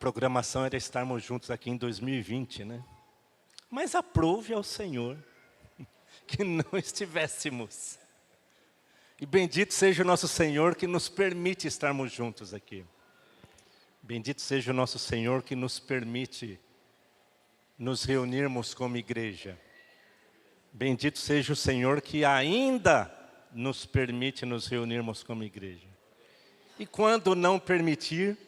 programação era estarmos juntos aqui em 2020, né? Mas aprove ao Senhor que não estivéssemos. E bendito seja o nosso Senhor que nos permite estarmos juntos aqui. Bendito seja o nosso Senhor que nos permite nos reunirmos como igreja. Bendito seja o Senhor que ainda nos permite nos reunirmos como igreja. E quando não permitir,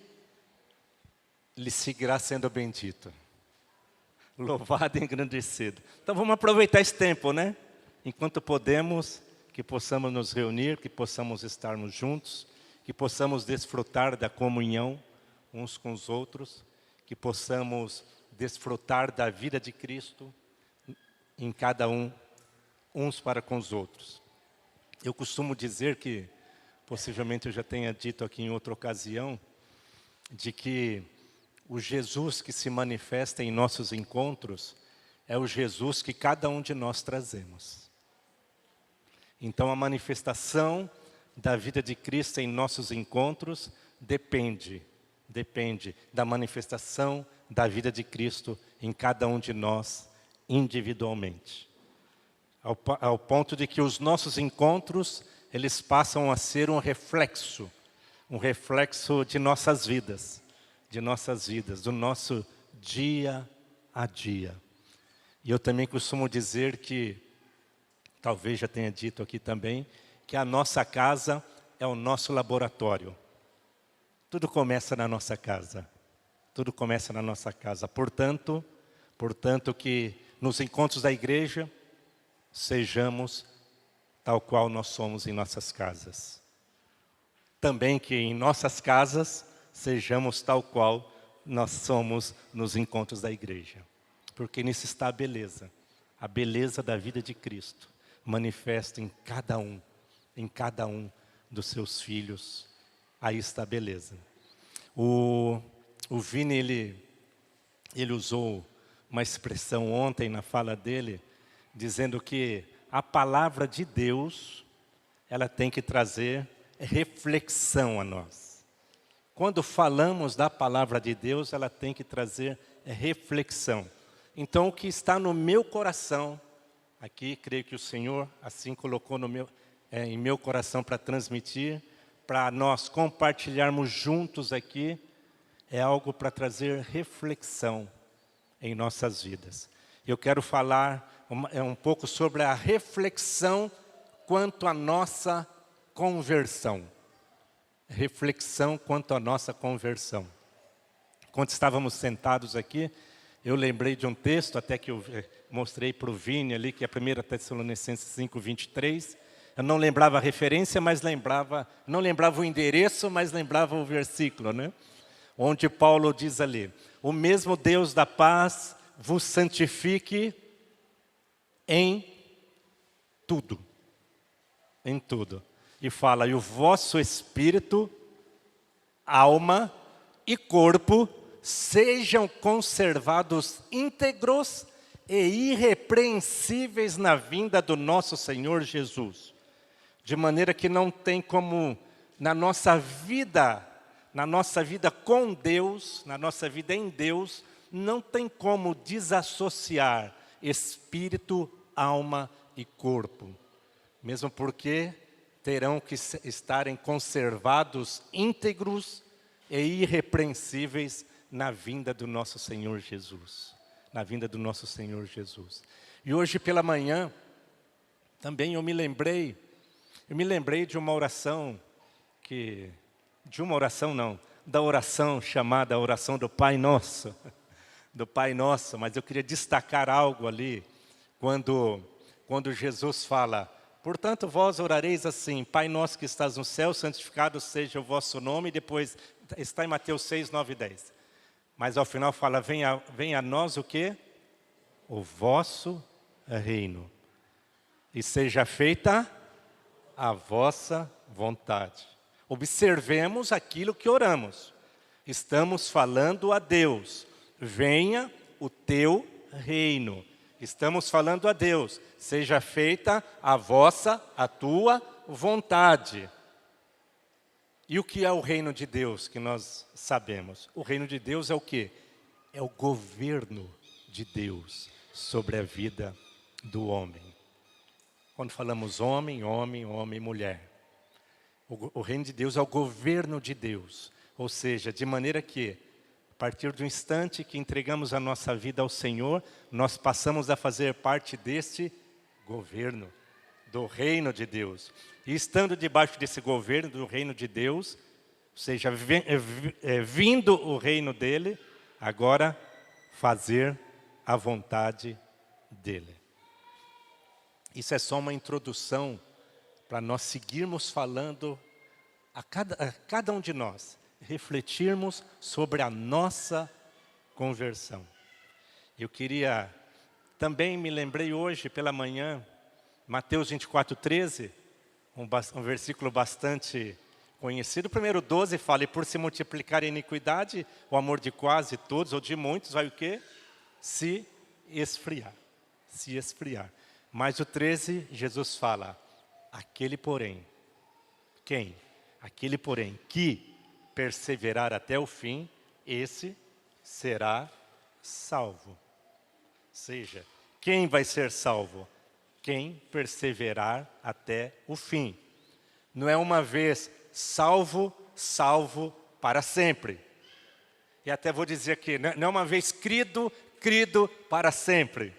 Ele seguirá sendo bendito. Louvado e engrandecido. Então vamos aproveitar esse tempo, né? Enquanto podemos, que possamos nos reunir, que possamos estarmos juntos, que possamos desfrutar da comunhão uns com os outros, que possamos desfrutar da vida de Cristo em cada um, uns para com os outros. Eu costumo dizer que, possivelmente eu já tenha dito aqui em outra ocasião, de que o Jesus que se manifesta em nossos encontros é o Jesus que cada um de nós trazemos. Então a manifestação da vida de Cristo em nossos encontros depende da manifestação da vida de Cristo em cada um de nós individualmente. Ao ponto de que os nossos encontros, eles passam a ser um reflexo de nossas vidas, do nosso dia a dia. E eu também costumo dizer que, talvez já tenha dito aqui também, que a nossa casa é o nosso laboratório. Tudo começa na nossa casa. Tudo começa na nossa casa. Portanto que nos encontros da igreja, sejamos tal qual nós somos em nossas casas. Também que em nossas casas, sejamos tal qual nós somos nos encontros da igreja. Porque nisso está a beleza da vida de Cristo, manifesta em cada um dos seus filhos. Aí está a beleza. O Vini, ele usou uma expressão ontem na fala dele, dizendo que a palavra de Deus, ela tem que trazer reflexão a nós. Quando falamos da palavra de Deus, ela tem que trazer reflexão. Então, o que está no meu coração, aqui, creio que o Senhor assim colocou em meu coração para transmitir, para nós compartilharmos juntos aqui, é algo para trazer reflexão em nossas vidas. Eu quero falar um pouco sobre a reflexão quanto à nossa conversão. Reflexão quanto à nossa conversão. Quando estávamos sentados aqui, eu lembrei de um texto, até que eu mostrei para o Vini ali, que é 1 Tessalonicenses 5:23. Eu não lembrava a referência, mas não lembrava o endereço, mas lembrava o versículo, né? Onde Paulo diz ali: o mesmo Deus da paz vos santifique em tudo. Em tudo. E fala, e o vosso espírito, alma e corpo sejam conservados íntegros e irrepreensíveis na vinda do nosso Senhor Jesus. De maneira que não tem como, na nossa vida com Deus, na nossa vida em Deus, não tem como desassociar espírito, alma e corpo. Mesmo porque terão que estarem conservados íntegros e irrepreensíveis na vinda do nosso Senhor Jesus. Na vinda do nosso Senhor Jesus. E hoje pela manhã, também eu me lembrei de uma oração da oração chamada oração do Pai Nosso. Do Pai Nosso, mas eu queria destacar algo ali, quando Jesus fala, portanto vós orareis assim, Pai Nosso que estás no céu, santificado seja o vosso nome, e depois está em Mateus 6, 9 e 10. Mas ao final fala, venha a nós o quê? O vosso reino. E seja feita a vossa vontade. Observemos aquilo que oramos. Estamos falando a Deus. Venha o teu reino. Estamos falando a Deus. Seja feita a tua vontade. E o que é o reino de Deus, que nós sabemos? O reino de Deus é o quê? É o governo de Deus sobre a vida do homem. Quando falamos homem, homem, homem, mulher. O reino de Deus é o governo de Deus. Ou seja, de maneira que, a partir do instante que entregamos a nossa vida ao Senhor, nós passamos a fazer parte deste governo, do reino de Deus. E estando debaixo desse governo, do reino de Deus, ou seja, vindo o reino dele, agora fazer a vontade dele. Isso é só uma introdução para nós seguirmos falando a cada um de nós, refletirmos sobre a nossa conversão. Eu queria, também me lembrei hoje pela manhã, Mateus 24:13, um versículo bastante conhecido. O primeiro 12 fala, e por se multiplicar a iniquidade, o amor de quase todos, ou de muitos, vai o quê? Se esfriar. Se esfriar. Mas o 13, Jesus fala, aquele porém, quem? Aquele porém que perseverar até o fim, esse será salvo. Ou seja, quem vai ser salvo? Quem perseverar até o fim. Não é uma vez salvo, salvo para sempre. E até vou dizer aqui, não é uma vez crido, crido para sempre.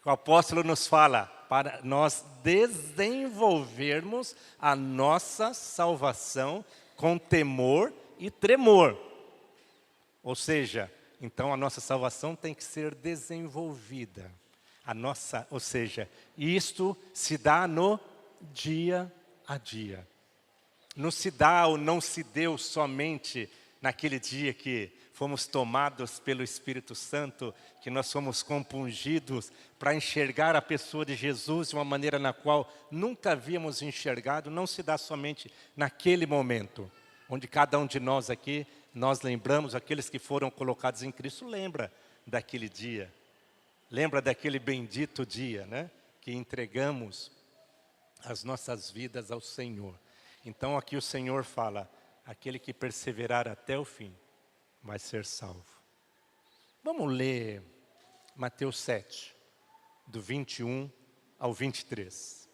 O apóstolo nos fala para nós desenvolvermos a nossa salvação com temor e tremor. Ou seja, então a nossa salvação tem que ser desenvolvida. Ou seja, isto se dá no dia a dia. Não se dá ou não se deu somente naquele dia que fomos tomados pelo Espírito Santo, que nós fomos compungidos para enxergar a pessoa de Jesus de uma maneira na qual nunca havíamos enxergado. Não se dá somente naquele momento, onde cada um de nós aqui, nós lembramos, aqueles que foram colocados em Cristo, lembra daquele dia. Lembra daquele bendito dia, né? Que entregamos as nossas vidas ao Senhor. Então aqui o Senhor fala, aquele que perseverar até o fim, vai ser salvo. Vamos ler Mateus 7, do 21 ao 23.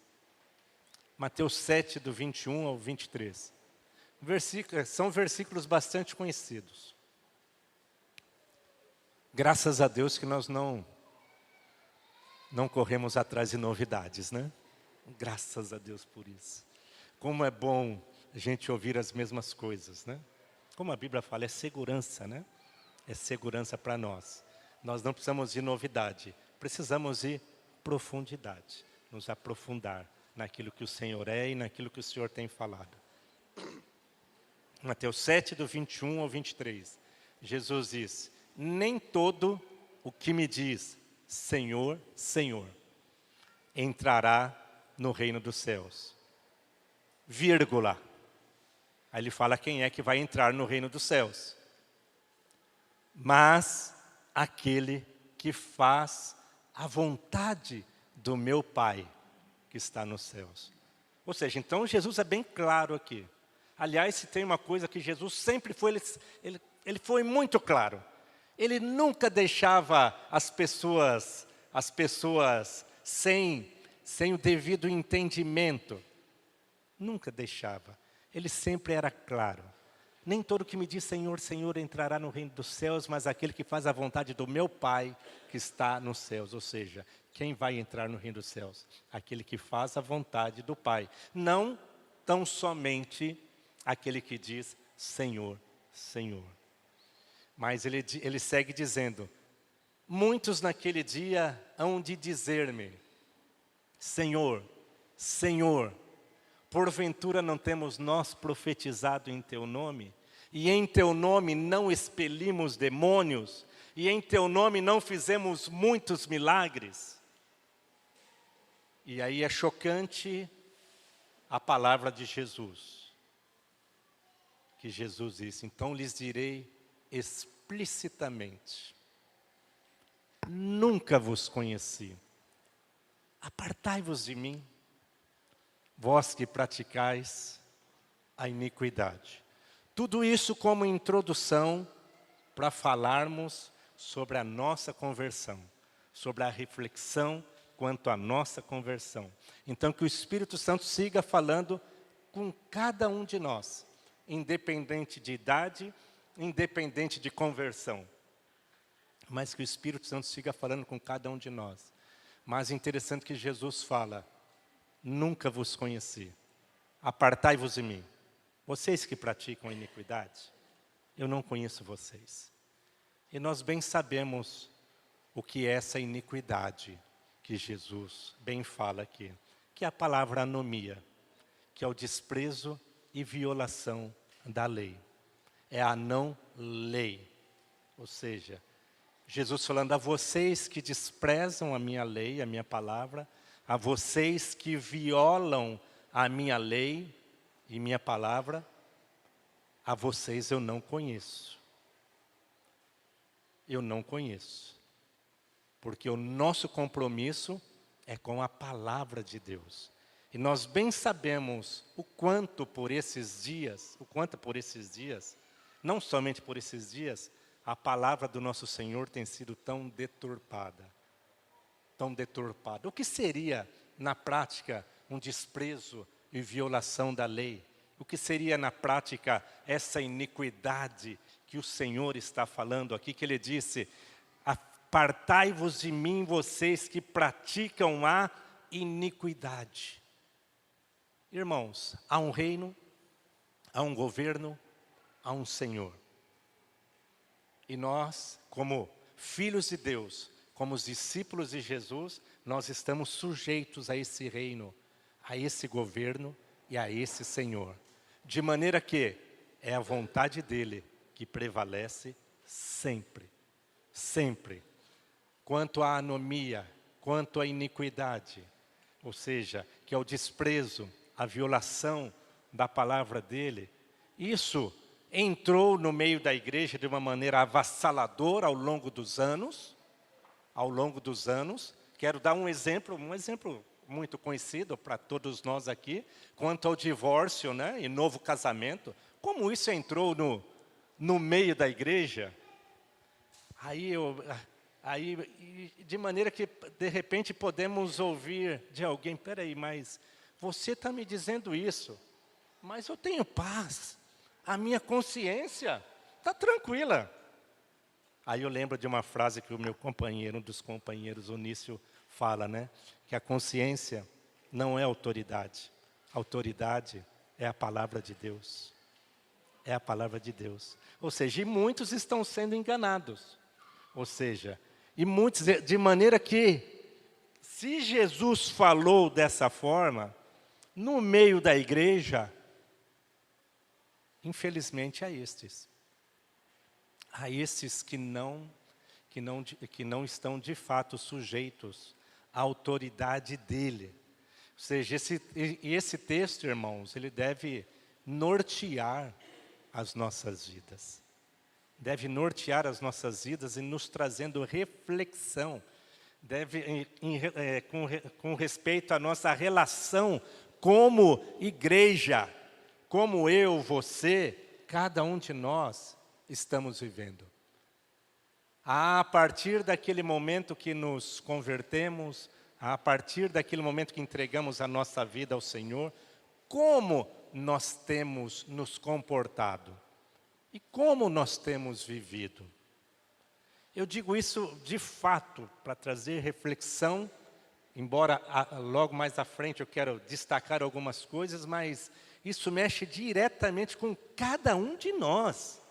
Mateus 7, do 21 ao 23. São versículos bastante conhecidos. Graças a Deus que nós não corremos atrás de novidades, né? Graças a Deus por isso. Como é bom a gente ouvir as mesmas coisas, né? Como a Bíblia fala, é segurança, né? É segurança para nós. Nós não precisamos de novidade, precisamos de profundidade. Nos aprofundar naquilo que o Senhor é e naquilo que o Senhor tem falado. Mateus 7, do 21 ao 23. Jesus diz, nem todo o que me diz, Senhor, Senhor, entrará no reino dos céus. Vírgula. Aí ele fala quem é que vai entrar no reino dos céus. Mas aquele que faz a vontade do meu Pai que está nos céus. Ou seja, então Jesus é bem claro aqui. Aliás, se tem uma coisa que Jesus sempre foi, ele foi muito claro. Ele nunca deixava as pessoas sem o devido entendimento. Nunca deixava. Ele sempre era claro. Nem todo que me diz Senhor, Senhor entrará no reino dos céus, mas aquele que faz a vontade do meu Pai que está nos céus. Ou seja, quem vai entrar no reino dos céus? Aquele que faz a vontade do Pai. Não tão somente aquele que diz Senhor, Senhor. Mas ele segue dizendo, muitos naquele dia hão de dizer-me, Senhor, Senhor, porventura não temos nós profetizado em teu nome? E em teu nome não expelimos demônios? E em teu nome não fizemos muitos milagres? E aí é chocante a palavra de Jesus. Que Jesus disse, então lhes direi explicitamente, nunca vos conheci. Apartai-vos de mim, vós que praticais a iniquidade. Tudo isso como introdução para falarmos sobre a nossa conversão, sobre a reflexão quanto à nossa conversão. Então, que o Espírito Santo siga falando com cada um de nós, independente de idade, independente de conversão. Mas que o Espírito Santo siga falando com cada um de nós. Mas interessante que Jesus fala, nunca vos conheci, apartai-vos de mim. Vocês que praticam a iniquidade, eu não conheço vocês. E nós bem sabemos o que é essa iniquidade que Jesus bem fala aqui, que é a palavra anomia, que é o desprezo e violação da lei. É a não lei. Ou seja, Jesus falando a vocês que desprezam a minha lei, a minha palavra, a vocês que violam a minha lei e minha palavra, a vocês eu não conheço. Eu não conheço. Porque o nosso compromisso é com a palavra de Deus. E nós bem sabemos o quanto por esses dias, não somente por esses dias, a palavra do nosso Senhor tem sido tão deturpada. Tão deturpada. O que seria, na prática, um desprezo e violação da lei? O que seria, na prática, essa iniquidade que o Senhor está falando aqui, que Ele disse, apartai-vos de mim, vocês que praticam a iniquidade. Irmãos, há um reino, há um governo, há um Senhor. E nós, como filhos de Deus, como os discípulos de Jesus, nós estamos sujeitos a esse reino, a esse governo e a esse Senhor. De maneira que é a vontade dEle que prevalece sempre, sempre. Quanto à anomia, quanto à iniquidade, ou seja, que é o desprezo, a violação da palavra dEle, isso entrou no meio da igreja de uma maneira avassaladora ao longo dos anos. Quero dar um exemplo muito conhecido para todos nós aqui, quanto ao divórcio, né, e novo casamento. Como isso entrou no meio da igreja? Aí, de maneira que, de repente, podemos ouvir de alguém, peraí, mas você está me dizendo isso, mas eu tenho paz. A minha consciência está tranquila. Aí eu lembro de uma frase que o meu companheiro, um dos companheiros, Onício, fala, né? Que a consciência não é autoridade. A autoridade é a palavra de Deus. É a palavra de Deus. Ou seja, e muitos estão sendo enganados. Ou seja, e muitos, de maneira que, se Jesus falou dessa forma, no meio da igreja, infelizmente, há estes que não estão de fato sujeitos à autoridade dele. Ou seja, esse texto, irmãos, ele deve nortear as nossas vidas. Deve nortear as nossas vidas e nos trazendo reflexão. Com respeito à nossa relação como igreja, como eu, você, cada um de nós estamos vivendo. A partir daquele momento que nos convertemos, a partir daquele momento que entregamos a nossa vida ao Senhor, como nós temos nos comportado e como nós temos vivido. Eu digo isso de fato para trazer reflexão, embora logo mais à frente eu quero destacar algumas coisas, mas isso mexe diretamente com cada um de nós.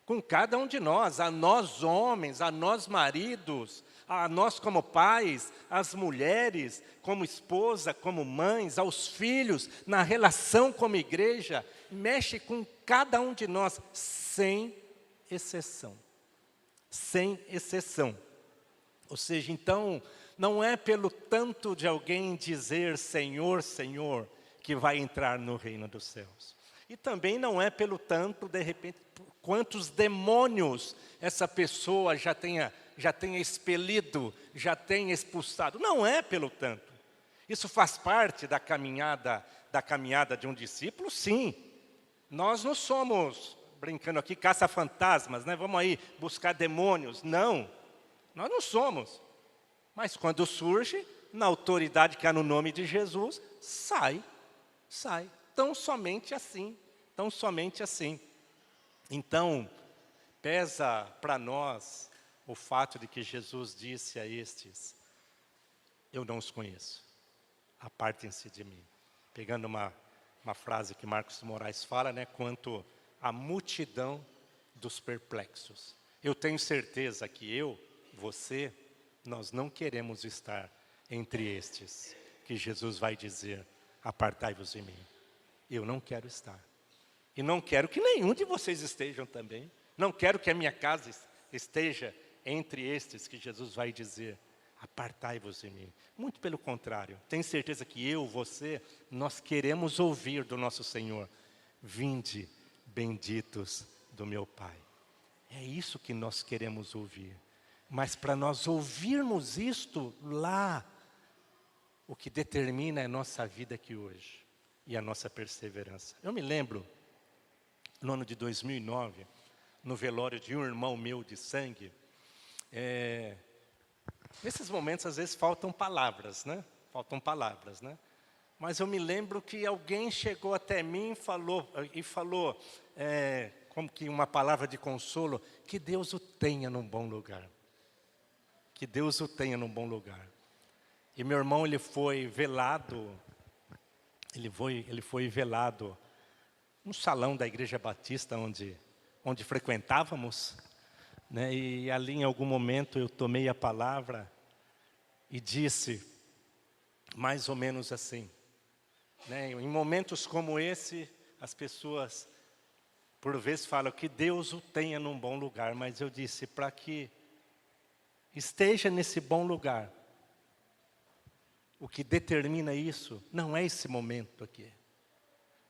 Com cada um de nós, a nós homens, a nós maridos, a nós como pais, as mulheres, como esposa, como mães, aos filhos, na relação como igreja, mexe com cada um de nós, sem exceção. Sem exceção. Ou seja, então, não é pelo tanto de alguém dizer Senhor, Senhor, que vai entrar no reino dos céus. E também não é pelo tanto, de repente, quantos demônios essa pessoa já tenha expelido, já tenha expulsado. Não é pelo tanto. Isso faz parte da caminhada de um discípulo, sim. Nós não somos, brincando aqui, caça-fantasmas, né? Vamos aí buscar demônios. Não, nós não somos. Mas quando surge, na autoridade que há no nome de Jesus, sai. Tão somente assim, tão somente assim. Então, pesa para nós o fato de que Jesus disse a estes: eu não os conheço, apartem-se de mim. Pegando uma frase que Marcos Moraes fala, né, quanto à multidão dos perplexos. Eu tenho certeza que você, nós não queremos estar entre estes, que Jesus vai dizer: apartai-vos de mim. Eu não quero estar. E não quero que nenhum de vocês estejam também. Não quero que a minha casa esteja entre estes que Jesus vai dizer: apartai-vos de mim. Muito pelo contrário, tenho certeza que você, nós queremos ouvir do nosso Senhor: vinde, benditos do meu Pai. É isso que nós queremos ouvir. Mas para nós ouvirmos isto lá, o que determina é a nossa vida aqui hoje e a nossa perseverança. Eu me lembro, no ano de 2009, no velório de um irmão meu de sangue, nesses momentos, às vezes, faltam palavras, né? Mas eu me lembro que alguém chegou até mim e falou como que uma palavra de consolo: que Deus o tenha num bom lugar. Que Deus o tenha num bom lugar. E meu irmão, ele foi velado no salão da Igreja Batista, onde frequentávamos, né? E ali, em algum momento, eu tomei a palavra e disse mais ou menos assim, né? Em momentos como esse, as pessoas, por vezes, falam que Deus o tenha num bom lugar, mas eu disse: para que esteja nesse bom lugar, o que determina isso não é esse momento aqui,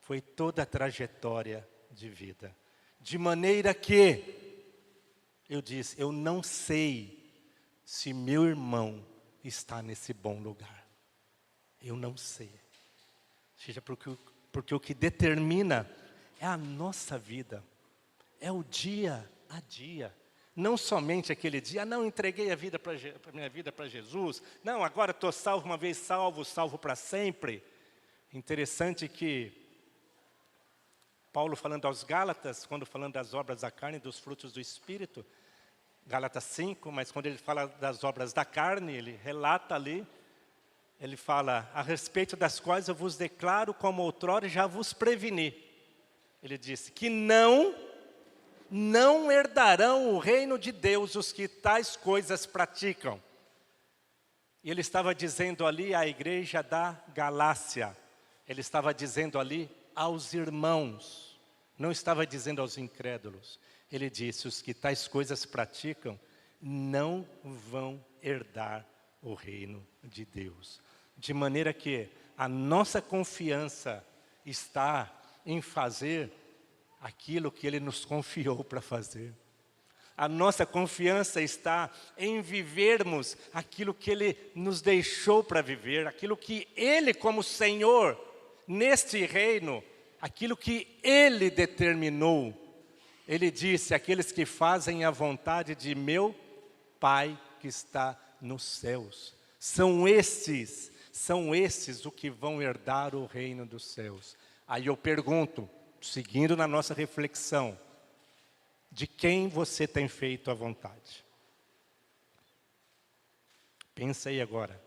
foi toda a trajetória de vida. De maneira que, eu disse, eu não sei se meu irmão está nesse bom lugar. Eu não sei. Seja porque o que determina é a nossa vida, é o dia a dia. Não somente aquele dia: não, entreguei a minha vida para Jesus. Não, agora estou salvo, uma vez salvo para sempre. Interessante que Paulo, falando aos Gálatas, quando falando das obras da carne e dos frutos do Espírito, Gálatas 5, mas quando ele fala das obras da carne, ele relata ali, ele fala: a respeito das quais eu vos declaro, como outrora já vos preveni. Ele disse que não herdarão o reino de Deus os que tais coisas praticam. E ele estava dizendo ali à igreja da Galácia, ele estava dizendo ali aos irmãos, não estava dizendo aos incrédulos. Ele disse: os que tais coisas praticam não vão herdar o reino de Deus. De maneira que a nossa confiança está em fazer aquilo que Ele nos confiou para fazer. A nossa confiança está em vivermos aquilo que Ele nos deixou para viver, aquilo que Ele, como Senhor, neste reino, aquilo que Ele determinou. Ele disse: aqueles que fazem a vontade de meu Pai que está nos céus. São esses o que vão herdar o reino dos céus. Aí eu pergunto, seguindo na nossa reflexão: de quem você tem feito a vontade? Pensa aí agora.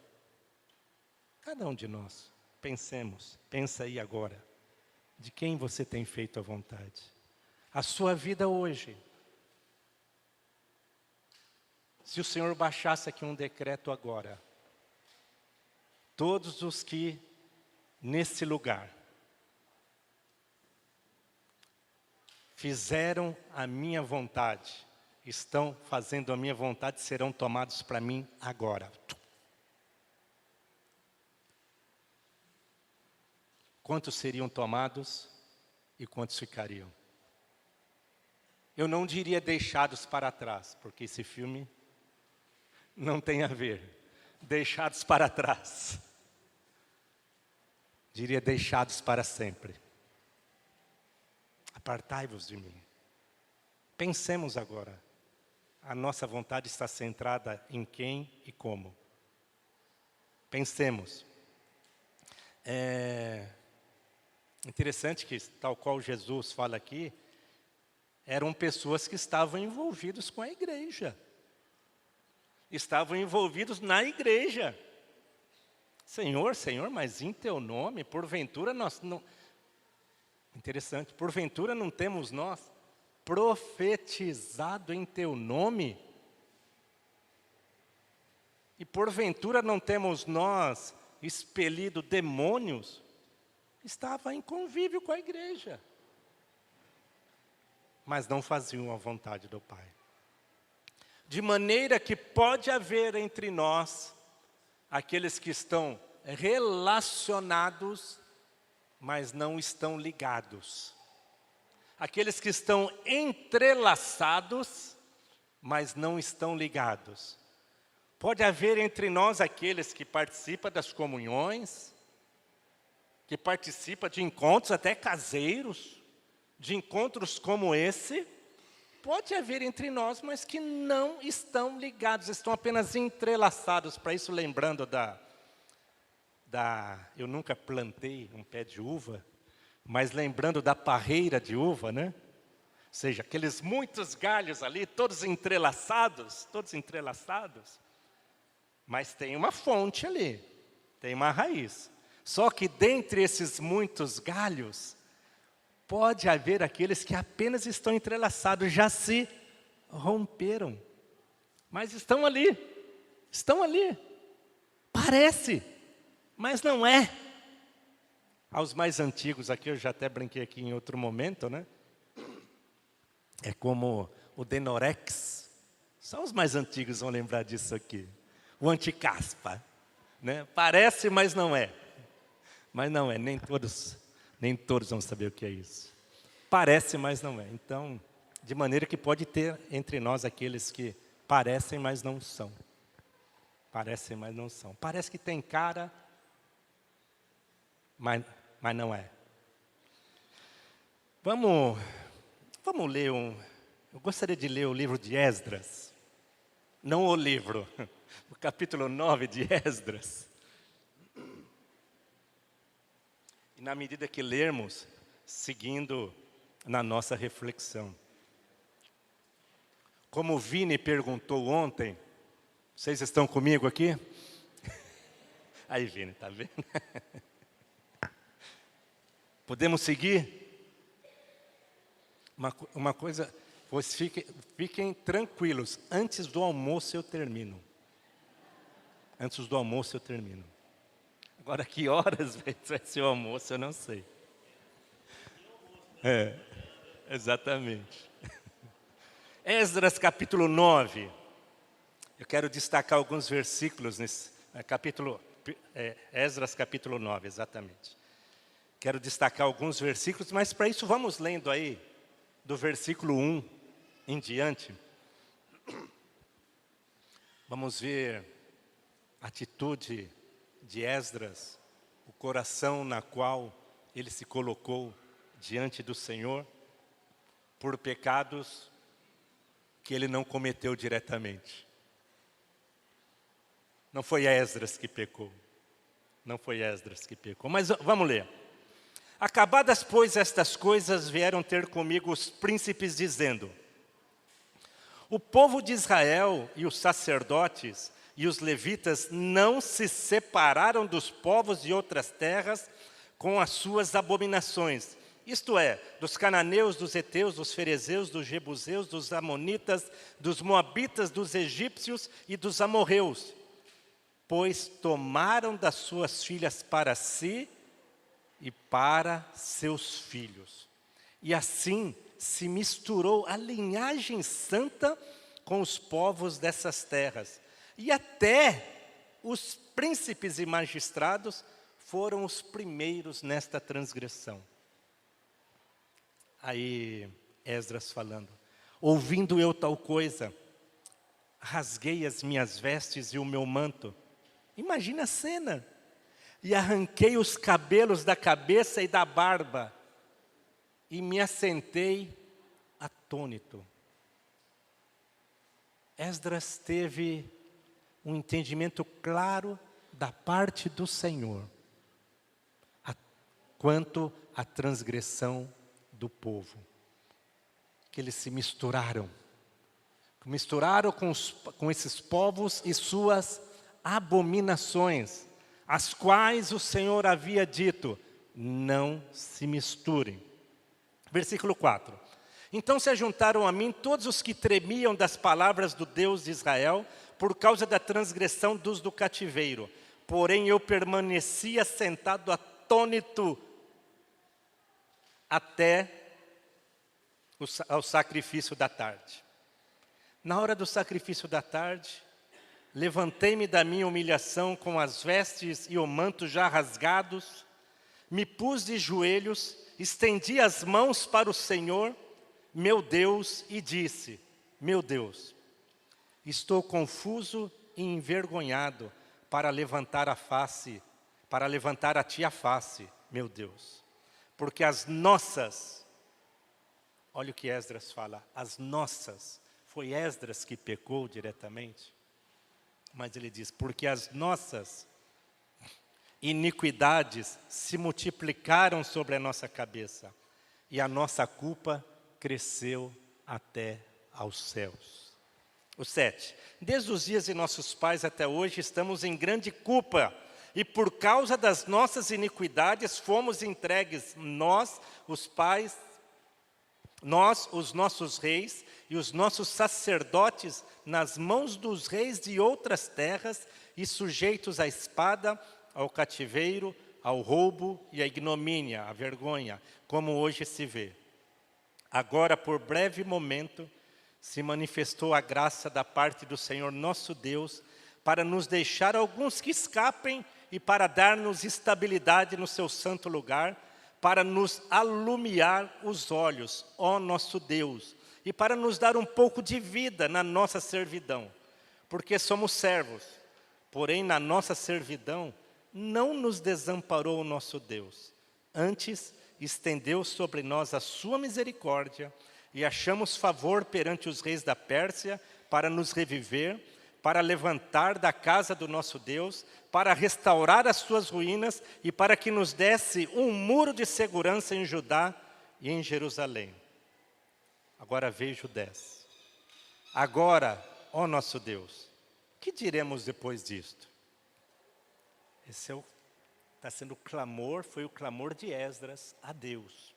Cada um de nós, pensa aí agora. De quem você tem feito a vontade? A sua vida hoje. Se o Senhor baixasse aqui um decreto agora, todos os que nesse lugar fizeram a minha vontade, estão fazendo a minha vontade, serão tomados para mim agora. Quantos seriam tomados e quantos ficariam? Eu não diria deixados para trás, porque esse filme não tem a ver. Deixados para trás. Diria deixados para sempre. apartai-vos de mim. Pensemos agora. A nossa vontade está centrada em quem e como? Pensemos. É interessante que, tal qual Jesus fala aqui, eram pessoas que estavam envolvidas com a igreja. Estavam envolvidos na igreja. Senhor, Senhor, mas em teu nome, porventura nós não... Interessante, porventura não temos nós profetizado em teu nome? E porventura não temos nós expelido demônios? Estava em convívio com a igreja. Mas não faziam a vontade do Pai. De maneira que pode haver entre nós aqueles que estão relacionados, mas não estão ligados. Aqueles que estão entrelaçados, mas não estão ligados. Pode haver entre nós aqueles que participam das comunhões, que participam de encontros até caseiros, de encontros como esse. Pode haver entre nós, mas que não estão ligados, estão apenas entrelaçados. Para isso, lembrando eu nunca plantei um pé de uva, mas lembrando da parreira de uva, né? Ou seja, aqueles muitos galhos ali, todos entrelaçados, mas tem uma fonte ali, tem uma raiz. Só que dentre esses muitos galhos, pode haver aqueles que apenas estão entrelaçados, já se romperam. Mas estão ali. Parece, mas não é. Aos mais antigos aqui, eu já até brinquei aqui em outro momento, né? É como o Denorex. Só os mais antigos vão lembrar disso aqui. O anticaspa, né? Parece, mas não é. Mas não é, nem todos vão saber o que é isso. Parece, mas não é. Então, de maneira que pode ter entre nós aqueles que parecem, mas não são. Parecem, mas não são. Parece que tem cara, mas não é. Vamos ler eu gostaria de ler o livro de Esdras. Não o livro, o capítulo 9 de Esdras. E na medida que lermos, seguindo na nossa reflexão. Como o Vini perguntou ontem, vocês estão comigo aqui? Aí, Vini, tá vendo? Podemos seguir? Uma coisa, fiquem tranquilos, antes do almoço eu termino. Agora, que horas vai ser o almoço, eu não sei. Exatamente. Esdras capítulo 9. Eu quero destacar alguns versículos nesse Esdras capítulo 9, exatamente. Quero destacar alguns versículos, mas para isso vamos lendo aí, do versículo 1 em diante. Vamos ver a atitude de Esdras, o coração na qual ele se colocou diante do Senhor, por pecados que ele não cometeu diretamente. Não foi Esdras que pecou. Mas vamos ler. Acabadas, pois, estas coisas, vieram ter comigo os príncipes, dizendo: o povo de Israel e os sacerdotes e os levitas não se separaram dos povos de outras terras com as suas abominações. Isto é, dos cananeus, dos heteus, dos ferezeus, dos jebuseus, dos amonitas, dos moabitas, dos egípcios e dos amorreus. Pois tomaram das suas filhas para si e para seus filhos. E assim se misturou a linhagem santa com os povos dessas terras. E até os príncipes e magistrados foram os primeiros nesta transgressão. Aí Esdras falando: ouvindo eu tal coisa, rasguei as minhas vestes e o meu manto. Imagina a cena. E arranquei os cabelos da cabeça e da barba. e me assentei atônito. Esdras teve um entendimento claro da parte do Senhor quanto à transgressão do povo. Que eles se misturaram com esses povos e suas abominações, as quais o Senhor havia dito, não se misturem. Versículo 4. Então se ajuntaram a mim todos os que tremiam das palavras do Deus de Israel, por causa da transgressão dos do cativeiro. Porém eu permanecia sentado atônito até ao sacrifício da tarde. Na hora do sacrifício da tarde, levantei-me da minha humilhação com as vestes e o manto já rasgados, me pus de joelhos, estendi as mãos para o Senhor, meu Deus, e disse, meu Deus, estou confuso e envergonhado para levantar a ti a face, meu Deus. Porque as nossas, olha o que Esdras fala, as nossas, foi Esdras que pecou diretamente, mas ele diz, porque as nossas iniquidades se multiplicaram sobre a nossa cabeça, e a nossa culpa cresceu até aos céus. O 7. Desde os dias de nossos pais até hoje estamos em grande culpa, e por causa das nossas iniquidades fomos entregues, nós, os nossos reis e os nossos sacerdotes, nas mãos dos reis de outras terras e sujeitos à espada, ao cativeiro, ao roubo e à ignomínia, à vergonha, como hoje se vê. Agora, por breve momento, se manifestou a graça da parte do Senhor nosso Deus, para nos deixar alguns que escapem e para dar-nos estabilidade no seu santo lugar, para nos alumiar os olhos, ó nosso Deus, e para nos dar um pouco de vida na nossa servidão, porque somos servos, porém na nossa servidão não nos desamparou o nosso Deus, antes estendeu sobre nós a sua misericórdia, e achamos favor perante os reis da Pérsia, para nos reviver, para levantar da casa do nosso Deus, para restaurar as suas ruínas, e para que nos desse um muro de segurança em Judá e em Jerusalém. Agora veja o 10. Agora, ó nosso Deus, que diremos depois disto? Esse está sendo o clamor, foi o clamor de Esdras a Deus.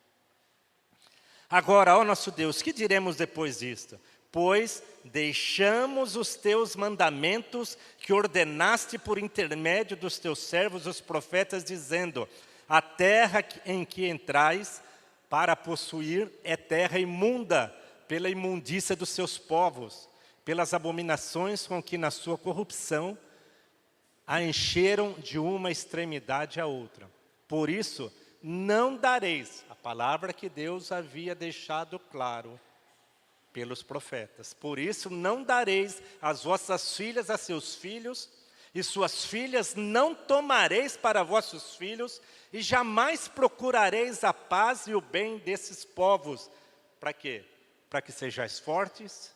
Agora, ó nosso Deus, que diremos depois disto? Pois deixamos os teus mandamentos que ordenaste por intermédio dos teus servos, os profetas, dizendo, a terra em que entrais para possuir é terra imunda, pela imundícia dos seus povos, pelas abominações com que na sua corrupção a encheram de uma extremidade à outra. Por isso, não dareis, a palavra que Deus havia deixado claro pelos profetas. Por isso, não dareis as vossas filhas a seus filhos, e suas filhas não tomareis para vossos filhos, e jamais procurareis a paz e o bem desses povos. Para quê? Para que sejais fortes,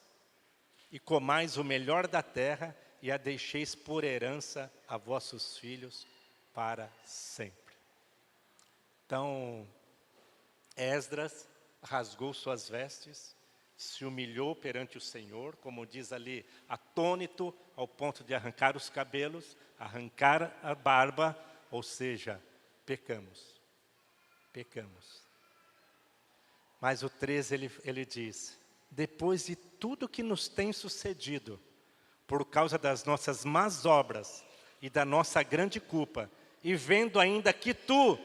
e comais o melhor da terra, e a deixeis por herança a vossos filhos para sempre. Então, Esdras rasgou suas vestes, se humilhou perante o Senhor, como diz ali, atônito ao ponto de arrancar os cabelos, arrancar a barba, ou seja, pecamos. Mas o 13 ele diz, depois de tudo que nos tem sucedido, por causa das nossas más obras e da nossa grande culpa, e vendo ainda que tu,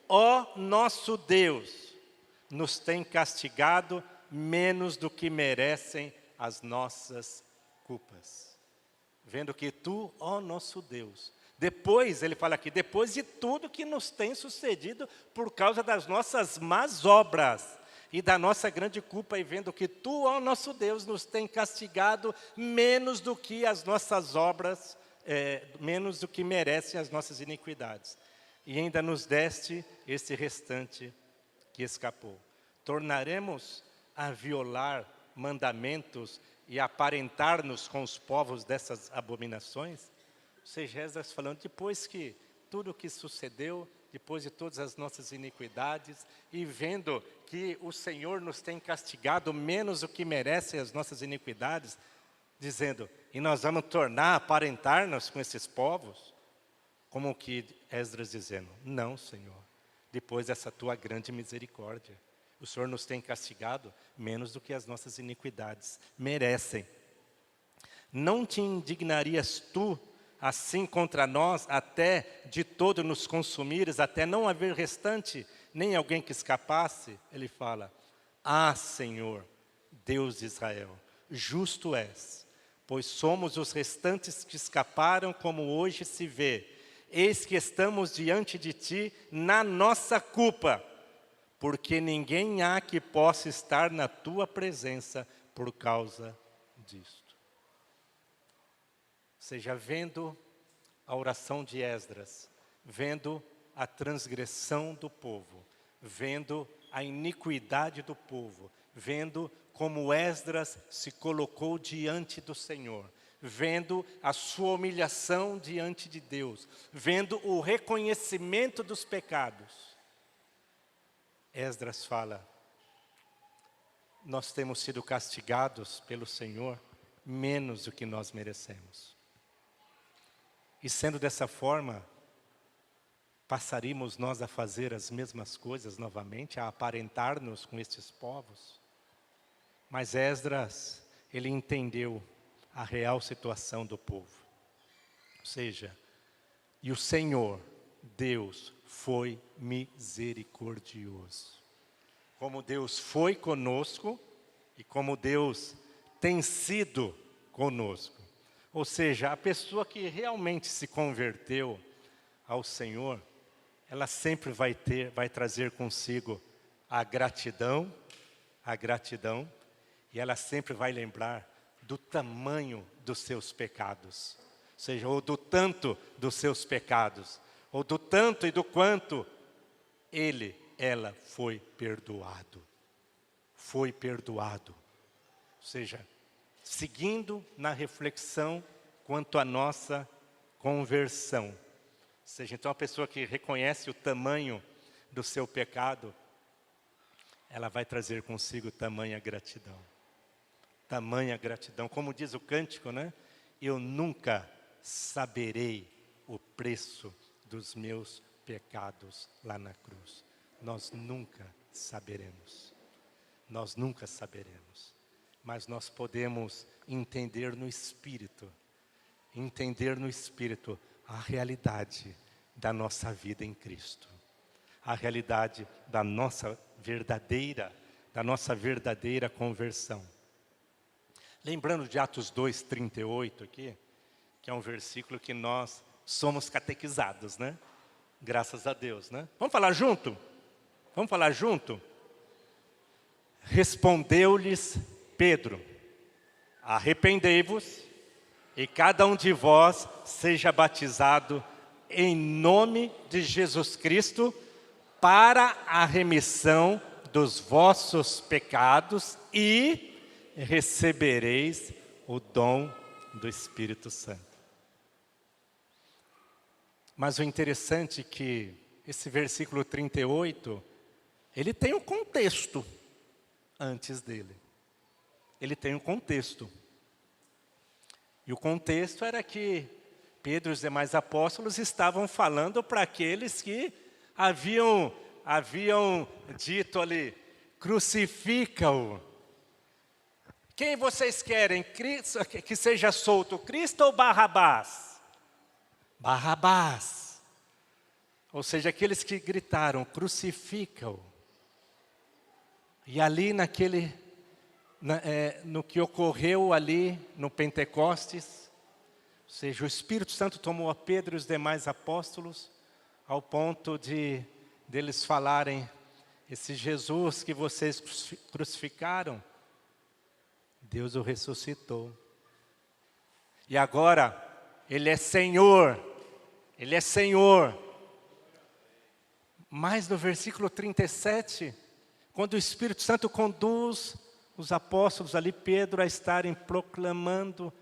ó nosso Deus, nos tem castigado menos do que merecem as nossas culpas. Vendo que tu, ó nosso Deus, depois, ele fala aqui, depois de tudo que nos tem sucedido por causa das nossas más obras e da nossa grande culpa, e vendo que tu, ó nosso Deus, nos tem castigado menos do que as nossas obras, menos do que merecem as nossas iniquidades. E ainda nos deste esse restante que escapou. Tornaremos a violar mandamentos e aparentar-nos com os povos dessas abominações? Ou seja, Esdras falando, depois que tudo o que sucedeu, depois de todas as nossas iniquidades, e vendo que o Senhor nos tem castigado menos do que merecem as nossas iniquidades, dizendo, e nós vamos tornar a aparentar-nos com esses povos? Como que Esdras dizendo, não, Senhor, depois dessa tua grande misericórdia, o Senhor nos tem castigado menos do que as nossas iniquidades merecem. Não te indignarias tu assim contra nós, até de todo nos consumires, até não haver restante, nem alguém que escapasse? Ele fala, Senhor, Deus de Israel, justo és, pois somos os restantes que escaparam, como hoje se vê. Eis que estamos diante de ti na nossa culpa, porque ninguém há que possa estar na tua presença por causa disto. Ou seja, vendo a oração de Esdras, vendo a transgressão do povo, vendo a iniquidade do povo, vendo como Esdras se colocou diante do Senhor, vendo a sua humilhação diante de Deus, vendo o reconhecimento dos pecados, Esdras fala, nós temos sido castigados pelo Senhor menos do que nós merecemos. E sendo dessa forma, passaríamos nós a fazer as mesmas coisas novamente, a aparentar-nos com estes povos? Mas Esdras, ele entendeu a real situação do povo. Ou seja, e o Senhor, Deus, foi misericordioso. Como Deus foi conosco e como Deus tem sido conosco. Ou seja, a pessoa que realmente se converteu ao Senhor, ela sempre vai trazer consigo a gratidão, e ela sempre vai lembrar do tamanho dos seus pecados. Ou seja, ou do tanto dos seus pecados, ou do tanto e do quanto ela foi perdoado. Foi perdoado. Ou seja, seguindo na reflexão quanto à nossa conversão. Ou seja, então a pessoa que reconhece o tamanho do seu pecado, ela vai trazer consigo tamanha gratidão. Tamanha gratidão. Como diz o cântico, né? Eu nunca saberei o preço dos meus pecados lá na cruz. Nós nunca saberemos. Nós nunca saberemos. Mas nós podemos entender no Espírito a realidade da nossa vida em Cristo. A realidade da nossa verdadeira conversão. Lembrando de Atos 2:38 aqui, que é um versículo que nós somos catequizados, né? Graças a Deus, né? Vamos falar junto? Vamos falar junto? Respondeu-lhes Pedro, arrependei-vos e cada um de vós seja batizado em nome de Jesus Cristo para a remissão dos vossos pecados e recebereis o dom do Espírito Santo. Mas o interessante é que esse versículo 38, ele tem um contexto antes dele. Ele tem um contexto. E o contexto era que Pedro e os demais apóstolos estavam falando para aqueles que haviam dito ali, crucifica-o. Quem vocês querem que seja solto, Cristo ou Barrabás? Barrabás. Ou seja, aqueles que gritaram, crucifica-o. E ali no que ocorreu ali no Pentecostes, ou seja, o Espírito Santo tomou a Pedro e os demais apóstolos, ao ponto deles falarem, esse Jesus que vocês crucificaram, Deus o ressuscitou. E agora, Ele é Senhor. Ele é Senhor. Mas no versículo 37, Quando o Espírito Santo conduz os apóstolos ali, Pedro, a estarem proclamando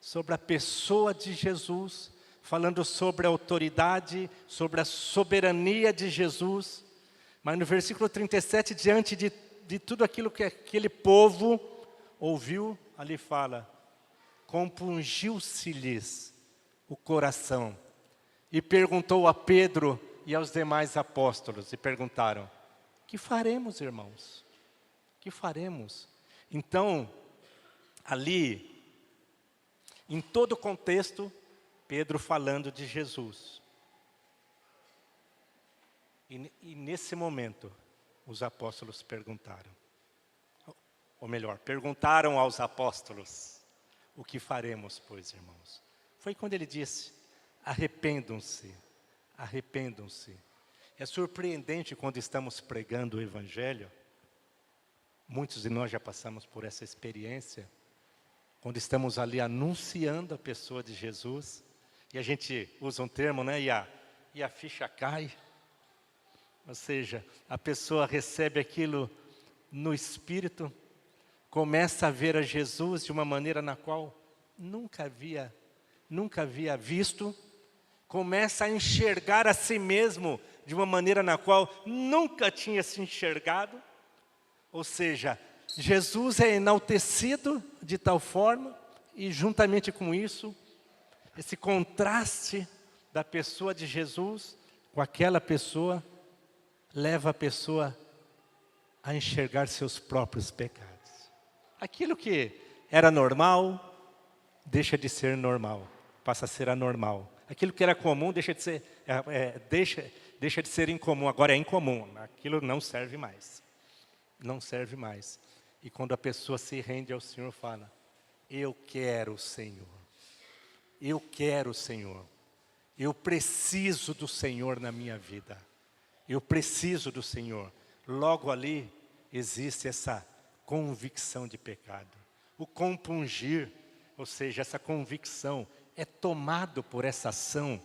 sobre a pessoa de Jesus, falando sobre a autoridade, sobre a soberania de Jesus. Mas no versículo 37, diante de tudo aquilo que aquele povo ouviu, ali fala: compungiu-se-lhes o coração. E perguntou a Pedro e aos demais apóstolos, e perguntaram: que faremos, irmãos? Que faremos? Então, ali, em todo o contexto, Pedro falando de Jesus. E nesse momento, os apóstolos perguntaram. Ou melhor, perguntaram aos apóstolos: o que faremos, pois, irmãos? Foi quando ele disse: arrependam-se, arrependam-se. É surpreendente quando estamos pregando o Evangelho. Muitos de nós já passamos por essa experiência. Quando estamos ali anunciando a pessoa de Jesus, e a gente usa um termo, né? E a ficha cai. Ou seja, a pessoa recebe aquilo no Espírito, começa a ver a Jesus de uma maneira na qual nunca havia visto, começa a enxergar a si mesmo de uma maneira na qual nunca tinha se enxergado. Ou seja, Jesus é enaltecido de tal forma, e juntamente com isso, esse contraste da pessoa de Jesus com aquela pessoa, leva a pessoa a enxergar seus próprios pecados. Aquilo que era normal, deixa de ser normal, passa a ser anormal. Aquilo que era comum, deixa de ser incomum, agora é incomum. Aquilo não serve mais. Não serve mais. E quando a pessoa se rende ao Senhor, fala: eu quero o Senhor. Eu quero o Senhor. Eu preciso do Senhor na minha vida. Eu preciso do Senhor. Logo ali existe essa convicção de pecado. O compungir, ou seja, essa convicção é tomado por essa ação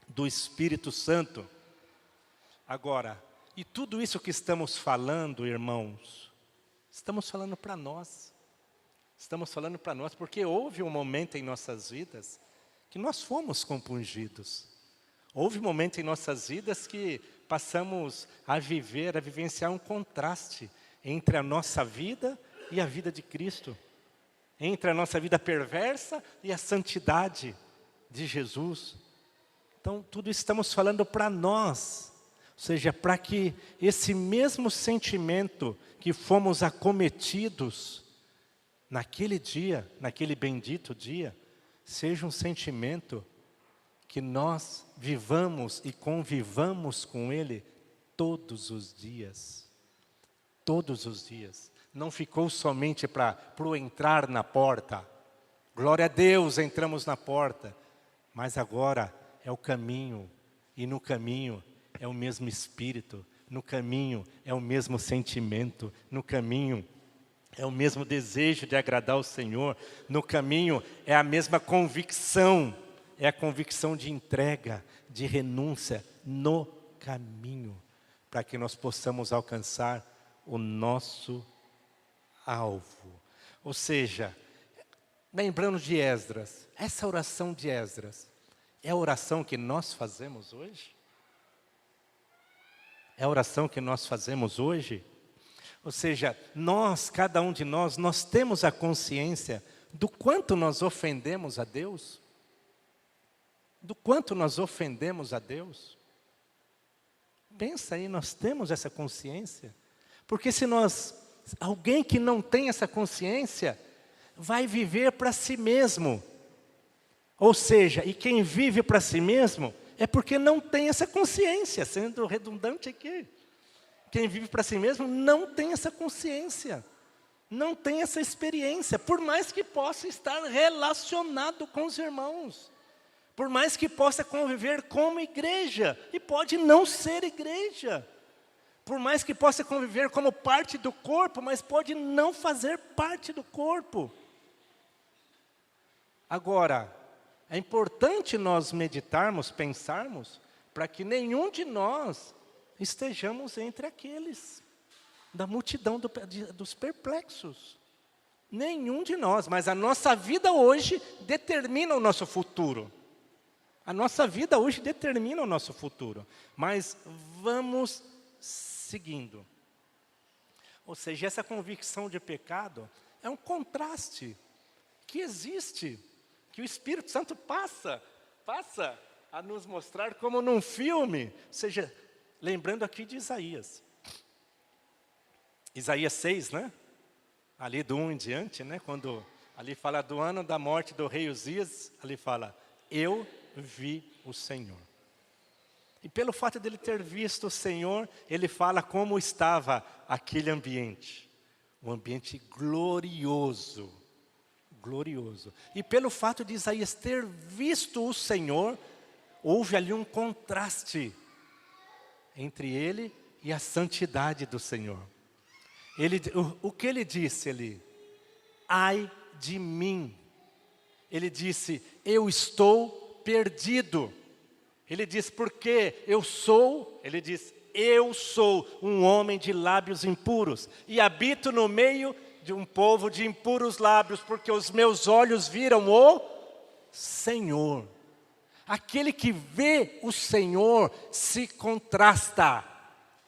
do Espírito Santo. Agora, e tudo isso que estamos falando, irmãos, estamos falando para nós. Estamos falando para nós, porque houve um momento em nossas vidas que nós fomos compungidos. Houve um momento em nossas vidas que passamos a vivenciar um contraste entre a nossa vida e a vida de Cristo. Entre a nossa vida perversa e a santidade de Jesus. Então, tudo isso estamos falando para nós. Ou seja, para que esse mesmo sentimento que fomos acometidos naquele dia, naquele bendito dia, seja um sentimento que nós vivamos e convivamos com ele todos os dias. Todos os dias. Não ficou somente para o entrar na porta. Glória a Deus, entramos na porta. Mas agora é o caminho. E no caminho é o mesmo Espírito. No caminho é o mesmo sentimento. No caminho é o mesmo desejo de agradar ao Senhor. No caminho é a mesma convicção. É a convicção de entrega, de renúncia. No caminho. Para que nós possamos alcançar o nosso alvo. Ou seja, lembrando de Esdras, essa oração de Esdras é a oração que nós fazemos hoje? É a oração que nós fazemos hoje? Ou seja, nós, cada um de nós temos a consciência do quanto nós ofendemos a Deus? Do quanto nós ofendemos a Deus? Pensa aí, nós temos essa consciência? Porque se alguém que não tem essa consciência, vai viver para si mesmo. Ou seja, e quem vive para si mesmo, é porque não tem essa consciência, sendo redundante aqui. Quem vive para si mesmo não tem essa consciência, não tem essa experiência, por mais que possa estar relacionado com os irmãos, por mais que possa conviver como igreja, e pode não ser igreja. Por mais que possa conviver como parte do corpo, mas pode não fazer parte do corpo. Agora, é importante nós meditarmos, pensarmos, para que nenhum de nós estejamos entre aqueles. Da multidão dos perplexos. Nenhum de nós, mas a nossa vida hoje determina o nosso futuro. A nossa vida hoje determina o nosso futuro. Mas vamos seguindo. Ou seja, essa convicção de pecado é um contraste que existe, que o Espírito Santo passa a nos mostrar como num filme. Ou seja, lembrando aqui de Isaías. Isaías 6, né? Ali do 1 em diante, né? Quando ali fala do ano da morte do rei Uzias, ali fala, eu vi o Senhor. E pelo fato dele ter visto o Senhor, ele fala como estava aquele ambiente. Um ambiente glorioso. Glorioso. E pelo fato de Isaías ter visto o Senhor, houve ali um contraste entre ele e a santidade do Senhor. O que ele disse ali? Ai de mim. Ele disse, eu estou perdido. Ele disse, porque ele disse, eu sou um homem de lábios impuros e habito no meio de um povo de impuros lábios, porque os meus olhos viram o Senhor. Aquele que vê o Senhor se contrasta.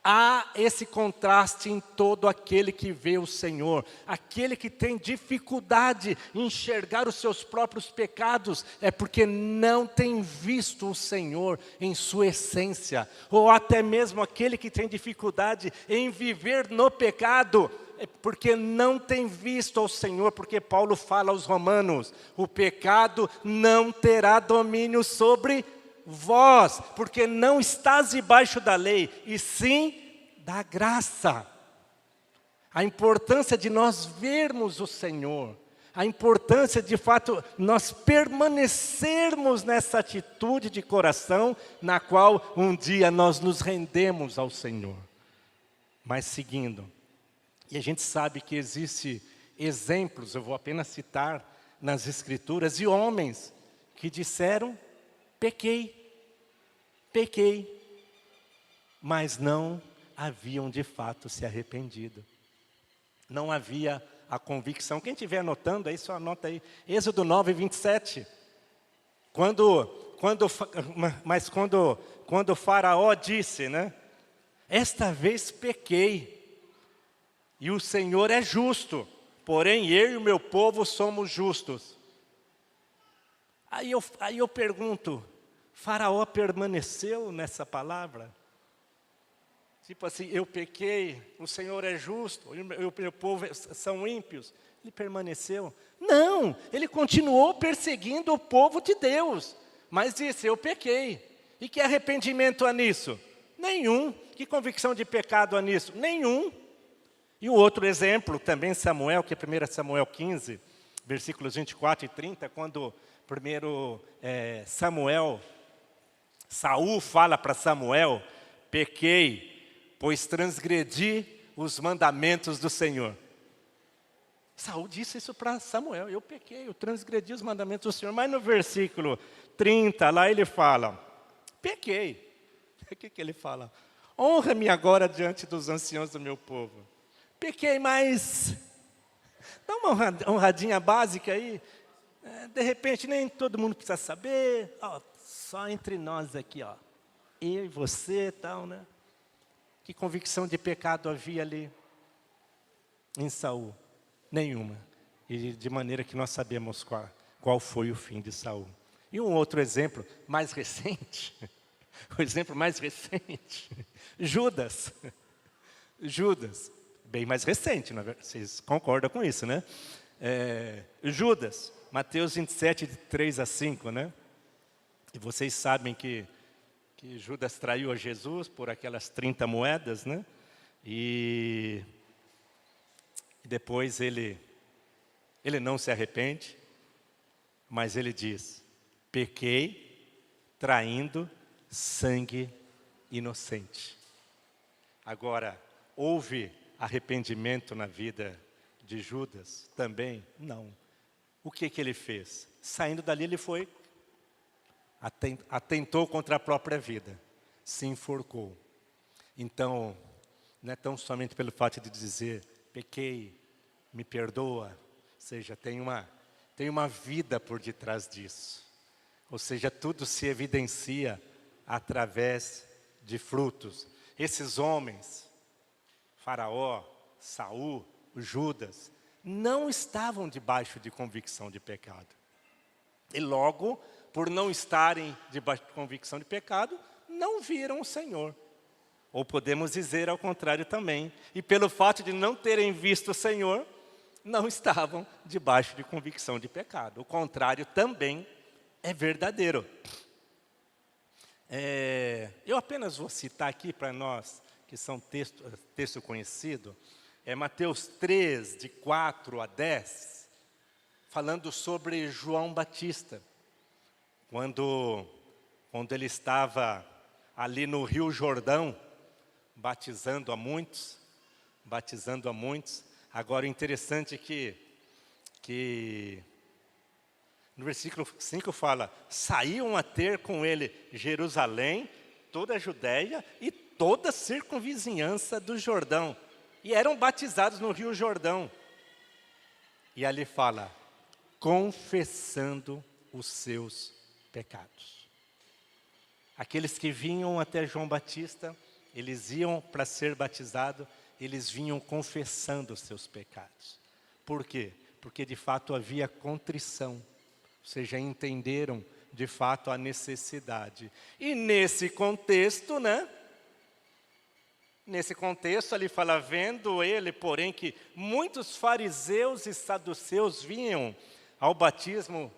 Há esse contraste em todo aquele que vê o Senhor. Aquele que tem dificuldade em enxergar os seus próprios pecados, é porque não tem visto o Senhor em sua essência. Ou até mesmo aquele que tem dificuldade em viver no pecado, é porque não tem visto ao Senhor. Porque Paulo fala aos Romanos, o pecado não terá domínio sobre vós, porque não estás debaixo da lei, e sim da graça. A importância de nós vermos o Senhor, a importância de fato nós permanecermos nessa atitude de coração, na qual um dia nós nos rendemos ao Senhor. Mas seguindo, e a gente sabe que existe exemplos, eu vou apenas citar nas Escrituras, de homens que disseram, pequei, mas não haviam de fato se arrependido. Não havia a convicção. Quem estiver anotando aí, só anota aí. Êxodo 9, 27. Quando o faraó disse, né? Esta vez pequei, e o Senhor é justo, porém eu e o meu povo somos justos. Aí eu pergunto, Faraó permaneceu nessa palavra? Tipo assim, eu pequei, o Senhor é justo, e o meu povo são ímpios. Ele permaneceu? Não, ele continuou perseguindo o povo de Deus. Mas disse, eu pequei. E que arrependimento há nisso? Nenhum. Que convicção de pecado há nisso? Nenhum. E o outro exemplo, também Samuel, que é 1 Samuel 15, versículos 24 e 30, quando primeiro Saul fala para Samuel, pequei, pois transgredi os mandamentos do Senhor. Saul disse isso para Samuel, eu pequei, eu transgredi os mandamentos do Senhor. Mas no versículo 30, lá ele fala, pequei. O que ele fala? Honra-me agora diante dos anciãos do meu povo. Pequei, mas dá uma honradinha básica aí. De repente, nem todo mundo precisa saber. Só entre nós aqui, ó. Eu e você e tal, né? Que convicção de pecado havia ali em Saul? Nenhuma. E de maneira que nós sabemos qual foi o fim de Saul. E um outro exemplo, mais recente. O exemplo mais recente. Judas. Judas. Bem mais recente, vocês concordam com isso, né? Judas. Mateus 27, de 3 a 5, né? E vocês sabem que Judas traiu a Jesus por aquelas 30 moedas, né? E depois ele não se arrepende, mas ele diz, pequei traindo sangue inocente. Agora, houve arrependimento na vida de Judas? Também não. O que ele fez? Saindo dali ele foi, atentou contra a própria vida, se enforcou. Então, não é tão somente pelo fato de dizer, pequei, me perdoa. Ou seja, tem uma vida por detrás disso. Ou seja, tudo se evidencia através de frutos. Esses homens, Faraó, Saul, Judas, não estavam debaixo de convicção de pecado. E logo, por não estarem debaixo de convicção de pecado, não viram o Senhor. Ou podemos dizer ao contrário também. E pelo fato de não terem visto o Senhor, não estavam debaixo de convicção de pecado. O contrário também é verdadeiro. Eu apenas vou citar aqui para nós, que são texto conhecido, Mateus 3, de 4 a 10, falando sobre João Batista. Quando ele estava ali no Rio Jordão, batizando a muitos. Agora, o interessante é que no versículo 5 fala, saíam a ter com ele Jerusalém, toda a Judéia e toda a circunvizinhança do Jordão. E eram batizados no Rio Jordão. E ali fala, confessando os seus pecados. Aqueles que vinham até João Batista, eles iam para ser batizados, eles vinham confessando os seus pecados. Por quê? Porque de fato havia contrição. Ou seja, entenderam de fato a necessidade. E nesse contexto, Nesse contexto, ali fala, vendo ele, porém, que muitos fariseus e saduceus vinham ao batismo.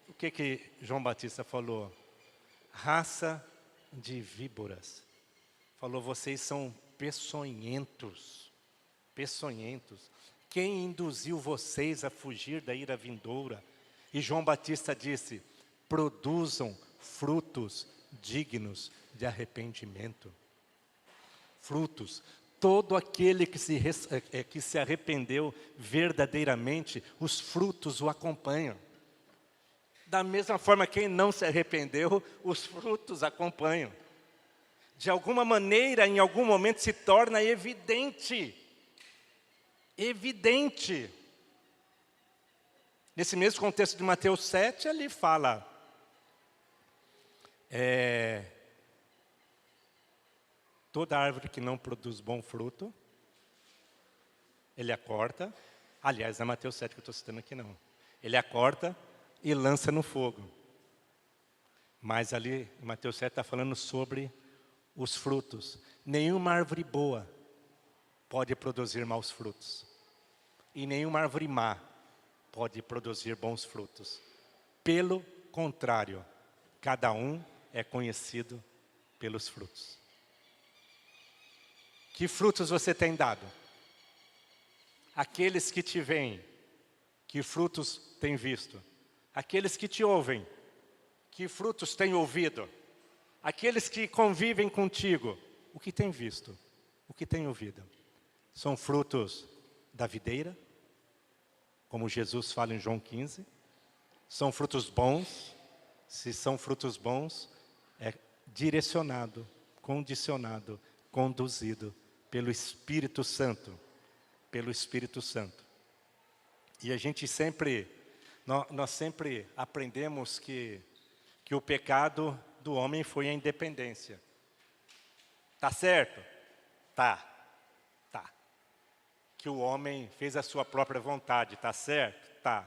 O que João Batista falou? Raça de víboras. Falou, vocês são peçonhentos. Quem induziu vocês a fugir da ira vindoura? E João Batista disse, produzam frutos dignos de arrependimento. Frutos. Todo aquele que se arrependeu verdadeiramente, os frutos o acompanham. Da mesma forma, quem não se arrependeu, os frutos acompanham. De alguma maneira, em algum momento, se torna evidente. Evidente. Nesse mesmo contexto de Mateus 7, ele fala, toda árvore que não produz bom fruto, ele a corta. Aliás, não é Mateus 7 que eu estou citando aqui não. Ele a corta e lança no fogo. Mas ali, em Mateus 7 está falando sobre os frutos. Nenhuma árvore boa pode produzir maus frutos. E nenhuma árvore má pode produzir bons frutos. Pelo contrário, cada um é conhecido pelos frutos. Que frutos você tem dado? Aqueles que te veem, que frutos têm visto? Aqueles que te ouvem, que frutos têm ouvido? Aqueles que convivem contigo, o que têm visto? O que têm ouvido? São frutos da videira, como Jesus fala em João 15. São frutos bons. Se são frutos bons, é direcionado, condicionado, conduzido pelo Espírito Santo. Pelo Espírito Santo. E a gente nós sempre aprendemos que o pecado do homem foi a independência. Tá certo? Tá. Que o homem fez a sua própria vontade, tá certo? Tá.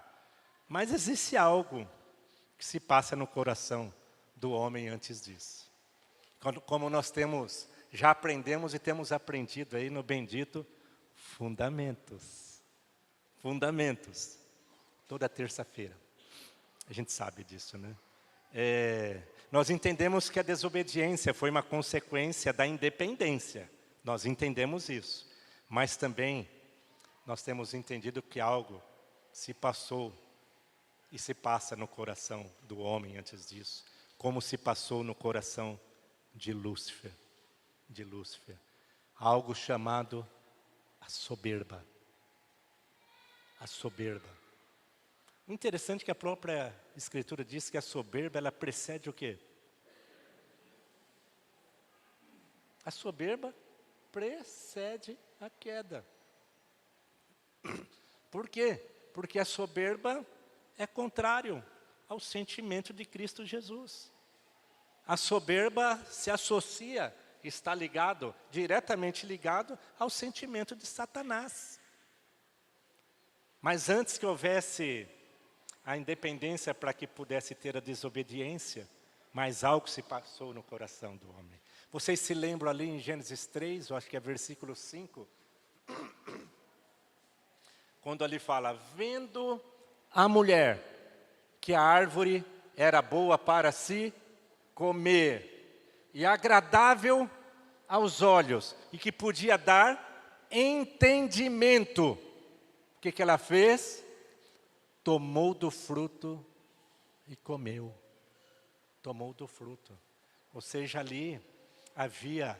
Mas existe algo que se passa no coração do homem antes disso. Como nós já aprendemos e temos aprendido aí no bendito fundamentos. Fundamentos. Toda terça-feira. A gente sabe disso, né? Nós entendemos que a desobediência foi uma consequência da independência. Nós entendemos isso. Mas também nós temos entendido que algo se passou e se passa no coração do homem antes disso. Como se passou no coração de Lúcifer. Algo chamado a soberba. A soberba. Interessante que a própria Escritura diz que a soberba, ela precede o quê? A soberba precede a queda. Por quê? Porque a soberba é contrário ao sentimento de Cristo Jesus. A soberba se associa, está ligado, diretamente ligado ao sentimento de Satanás. Mas antes que houvesse a independência para que pudesse ter a desobediência, mas algo se passou no coração do homem. Vocês se lembram ali em Gênesis 3, eu acho que é versículo 5, quando ali fala, vendo a mulher que a árvore era boa para se comer e agradável aos olhos e que podia dar entendimento. O que ela fez? Tomou do fruto e comeu. Tomou do fruto. Ou seja, ali havia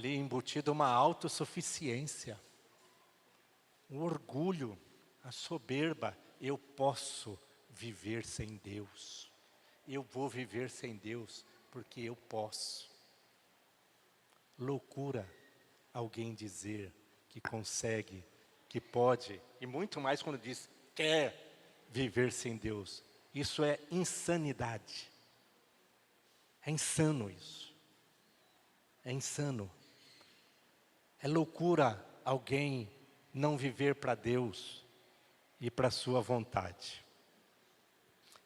embutido uma autossuficiência, um orgulho, a soberba. Eu posso viver sem Deus. Eu vou viver sem Deus porque eu posso. Loucura alguém dizer que consegue, que pode, e muito mais quando diz quer viver sem Deus. Isso é insanidade. É insano isso. É insano. É loucura alguém não viver para Deus e para a sua vontade.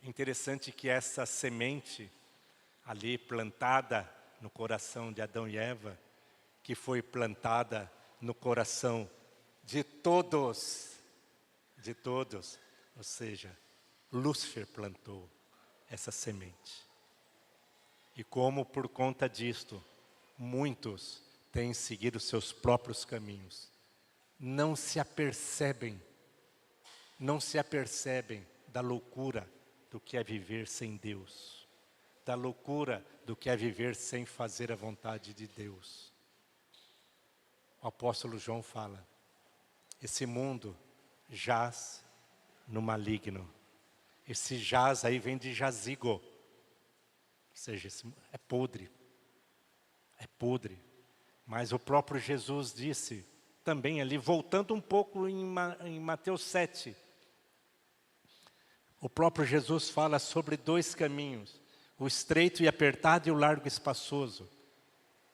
É interessante que essa semente ali plantada no coração de Adão e Eva, que foi plantada no coração de todos, ou seja, Lúcifer plantou essa semente. E como por conta disto, muitos têm seguido seus próprios caminhos, não se apercebem da loucura do que é viver sem Deus, da loucura do que é viver sem fazer a vontade de Deus. O apóstolo João fala, esse mundo jaz no maligno. Esse jaz aí vem de jazigo, ou seja, é podre. É podre. Mas o próprio Jesus disse, também ali, voltando um pouco em Mateus 7, o próprio Jesus fala sobre dois caminhos, o estreito e apertado e o largo e espaçoso.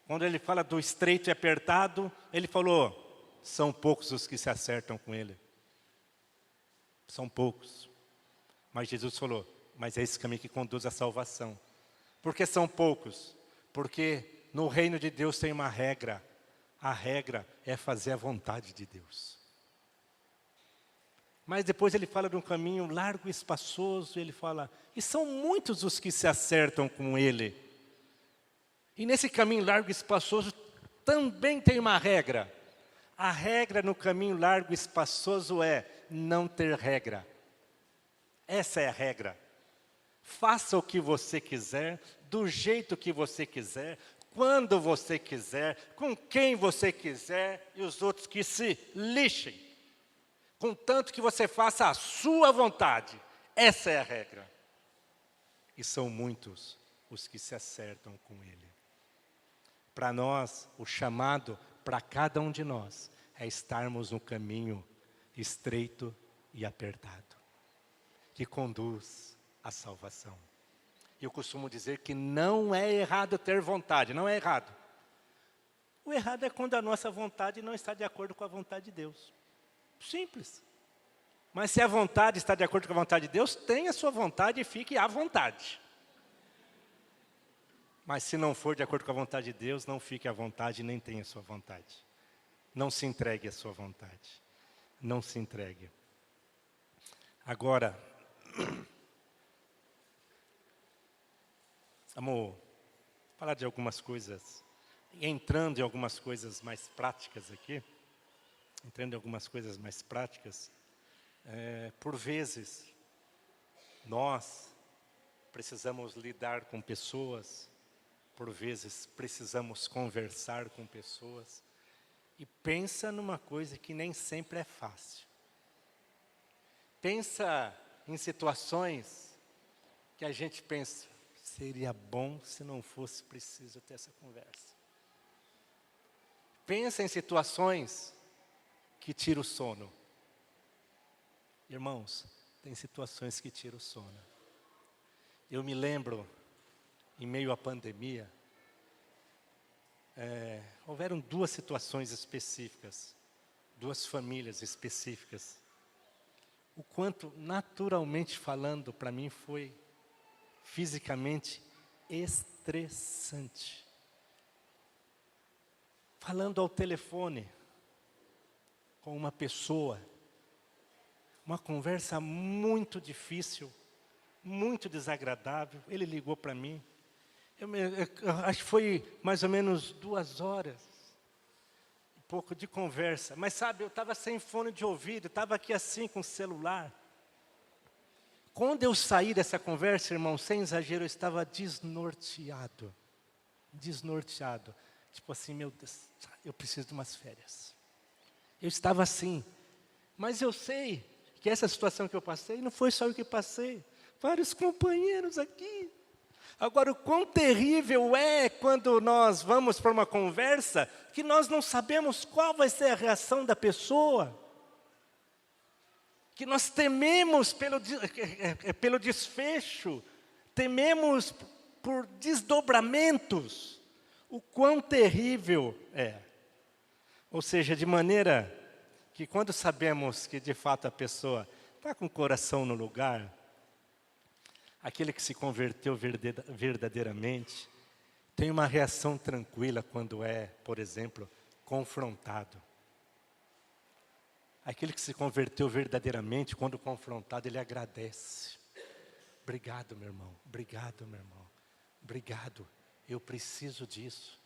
Quando ele fala do estreito e apertado, ele falou, são poucos os que se acertam com ele. São poucos. Mas Jesus falou, mas é esse caminho que conduz à salvação. Por que são poucos? Porque no reino de Deus tem uma regra. A regra é fazer a vontade de Deus. Mas depois ele fala de um caminho largo e espaçoso, ele fala, e são muitos os que se acertam com ele. E nesse caminho largo e espaçoso também tem uma regra. A regra no caminho largo e espaçoso é não ter regra. Essa é a regra. Faça o que você quiser, do jeito que você quiser, quando você quiser, com quem você quiser, e os outros que se lixem. Contanto que você faça a sua vontade. Essa é a regra. E são muitos os que se acertam com ele. Para nós, o chamado para cada um de nós é estarmos no caminho estreito e apertado, que conduz à salvação. Eu costumo dizer que não é errado ter vontade, não é errado. O errado é quando a nossa vontade não está de acordo com a vontade de Deus. Simples. Mas se a vontade está de acordo com a vontade de Deus, tenha a sua vontade e fique à vontade. Mas se não for de acordo com a vontade de Deus, não fique à vontade, nem tenha a sua vontade. Não se entregue à sua vontade. Não se entregue. Agora, vamos falar de algumas coisas, entrando em algumas coisas mais práticas aqui. Por vezes, nós precisamos lidar com pessoas, por vezes precisamos conversar com pessoas, e pensa numa coisa que nem sempre é fácil. Pensa em situações que a gente pensa, seria bom se não fosse preciso ter essa conversa. Pensa em situações que tiram o sono. Irmãos, tem situações que tiram o sono. Eu me lembro, em meio à pandemia, houveram duas situações específicas, duas famílias específicas. O quanto, naturalmente falando, para mim foi fisicamente estressante. Falando ao telefone com uma pessoa, uma conversa muito difícil, muito desagradável. Ele ligou para mim. Eu acho que foi mais ou menos 2 horas, um pouco de conversa. Mas sabe, eu estava sem fone de ouvido, estava aqui assim com o celular. Quando eu saí dessa conversa, irmão, sem exagero, eu estava desnorteado. Desnorteado. Tipo assim, meu Deus, eu preciso de umas férias. Eu estava assim. Mas eu sei que essa situação que eu passei, não foi só eu que passei. Vários companheiros aqui. Agora, o quão terrível é quando nós vamos para uma conversa que nós não sabemos qual vai ser a reação da pessoa. Que nós tememos pelo desfecho, tememos por desdobramentos. O quão terrível é. Ou seja, de maneira que quando sabemos que de fato a pessoa está com o coração no lugar, aquele que se converteu verdadeiramente, tem uma reação tranquila quando é, por exemplo, confrontado. Aquele que se converteu verdadeiramente, quando confrontado, ele agradece. Obrigado, meu irmão. Obrigado, meu irmão. Obrigado. Eu preciso disso.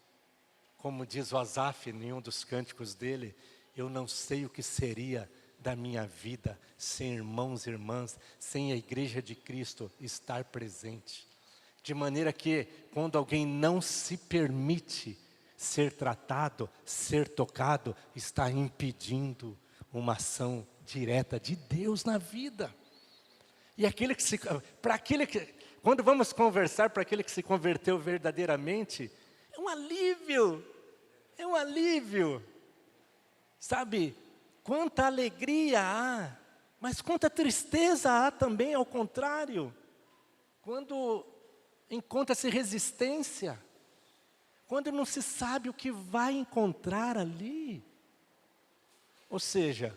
Como diz o Asaf em um dos cânticos dele, eu não sei o que seria da minha vida sem irmãos e irmãs, sem a igreja de Cristo estar presente. De maneira que, quando alguém não se permite ser tratado, ser tocado, está impedindo uma ação direta de Deus na vida. E quando vamos conversar para aquele que se converteu verdadeiramente, é um alívio. Sabe, quanta alegria há, mas quanta tristeza há também ao contrário. Quando encontra-se resistência, quando não se sabe o que vai encontrar ali. Ou seja,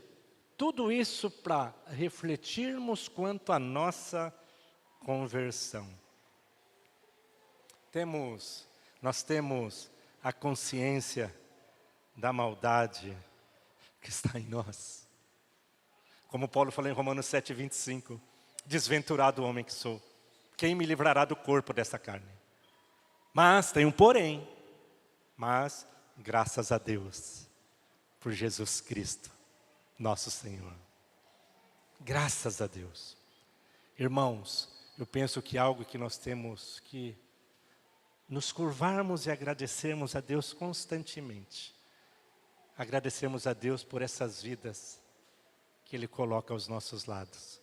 tudo isso para refletirmos quanto à nossa conversão. Nós temos a consciência da maldade que está em nós. Como Paulo falou em Romanos 7:25, desventurado o homem que sou, quem me livrará do corpo dessa carne? Mas, tem um porém, mas graças a Deus, por Jesus Cristo, nosso Senhor. Graças a Deus. Irmãos, eu penso que algo que nós temos que nos curvarmos e agradecermos a Deus constantemente. Agradecermos a Deus por essas vidas que Ele coloca aos nossos lados.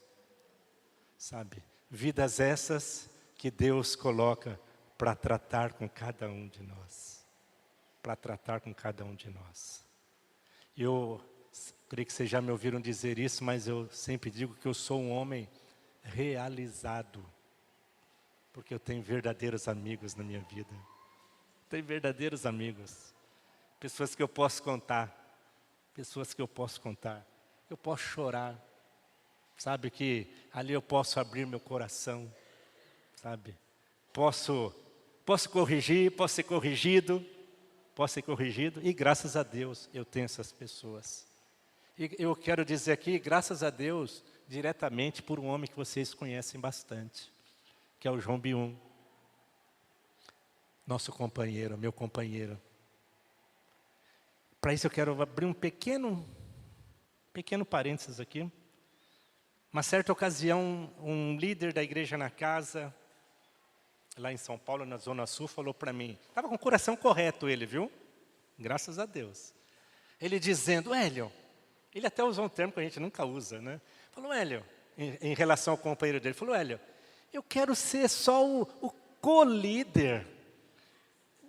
Sabe? Vidas essas que Deus coloca para tratar com cada um de nós. Para tratar com cada um de nós. Eu creio que vocês já me ouviram dizer isso, mas eu sempre digo que eu sou um homem realizado. Porque eu tenho verdadeiros amigos na minha vida. Tenho verdadeiros amigos. Pessoas que eu posso contar. Pessoas que eu posso contar. Eu posso chorar. Sabe que ali eu posso abrir meu coração. Sabe? Posso corrigir, posso ser corrigido. Posso ser corrigido. E graças a Deus eu tenho essas pessoas. E eu quero dizer aqui, graças a Deus, diretamente por um homem que vocês conhecem bastante. Que é o João Bium. Nosso companheiro, meu companheiro. Para isso eu quero abrir um pequeno parênteses aqui. Uma certa ocasião, um líder da igreja na casa, lá em São Paulo, na Zona Sul, falou para mim, estava com o coração correto ele, viu? Graças a Deus. Ele dizendo, Hélio, ele até usou um termo que a gente nunca usa, né? Falou, Hélio, em relação ao companheiro dele, falou, Hélio, eu quero ser só o co-líder.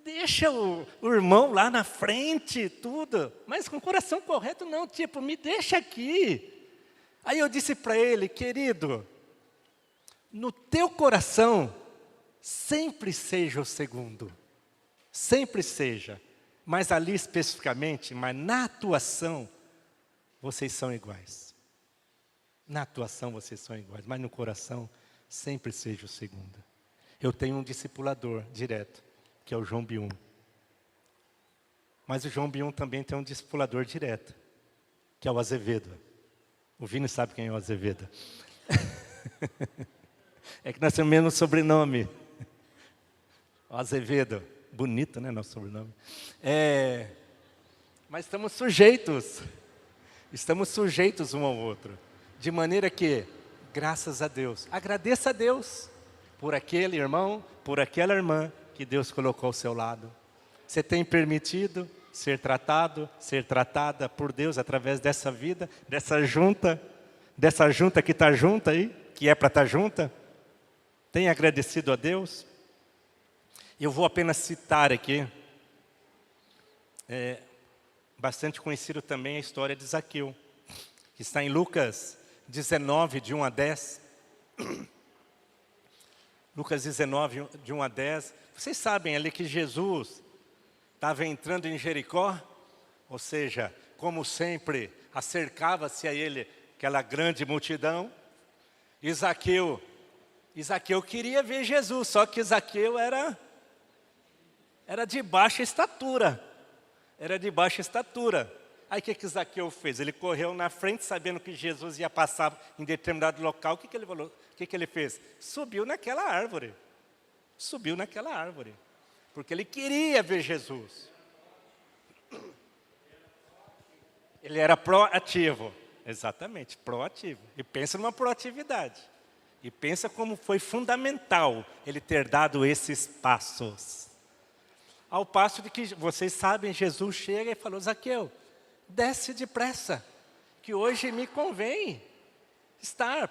deixa o irmão lá na frente, tudo. Mas com o coração correto, não, tipo, me deixa aqui. Aí eu disse para ele, querido, no teu coração, sempre seja o segundo. Sempre seja. Mas ali especificamente, mas na atuação, vocês são iguais. Na atuação vocês são iguais, mas no coração, sempre seja o segundo. Eu tenho um discipulador direto, que é o João Bium. Mas o João Bium também tem um discipulador direto, que é o Azevedo. O Vini sabe quem é o Azevedo. É que nós temos o mesmo sobrenome. O Azevedo. Bonito, né, nosso sobrenome. Mas estamos sujeitos. Estamos sujeitos um ao outro. De maneira que, graças a Deus, agradeça a Deus por aquele irmão, por aquela irmã que Deus colocou ao seu lado. Você tem permitido ser tratado, ser tratada por Deus através dessa vida, dessa junta que está junta aí, que é para estar junta? Tem agradecido a Deus? Eu vou apenas citar aqui, bastante conhecido também a história de Zaqueu, que está em Lucas 19, de 1 a 10. Lucas 19, de 1 a 10. Vocês sabem ali que Jesus estava entrando em Jericó, ou seja, como sempre, acercava-se a ele aquela grande multidão. E Zaqueu queria ver Jesus, só que Zaqueu era de baixa estatura. Era de baixa estatura. Aí o que Zaqueu fez? Ele correu na frente, sabendo que Jesus ia passar em determinado local. O que ele falou? O que ele fez? Subiu naquela árvore. Subiu naquela árvore. Porque ele queria ver Jesus. Ele era proativo. Exatamente, proativo. E pensa numa proatividade. E pensa como foi fundamental ele ter dado esses passos. Ao passo de que, vocês sabem, Jesus chega e falou, Zaqueu, desce depressa, que hoje me convém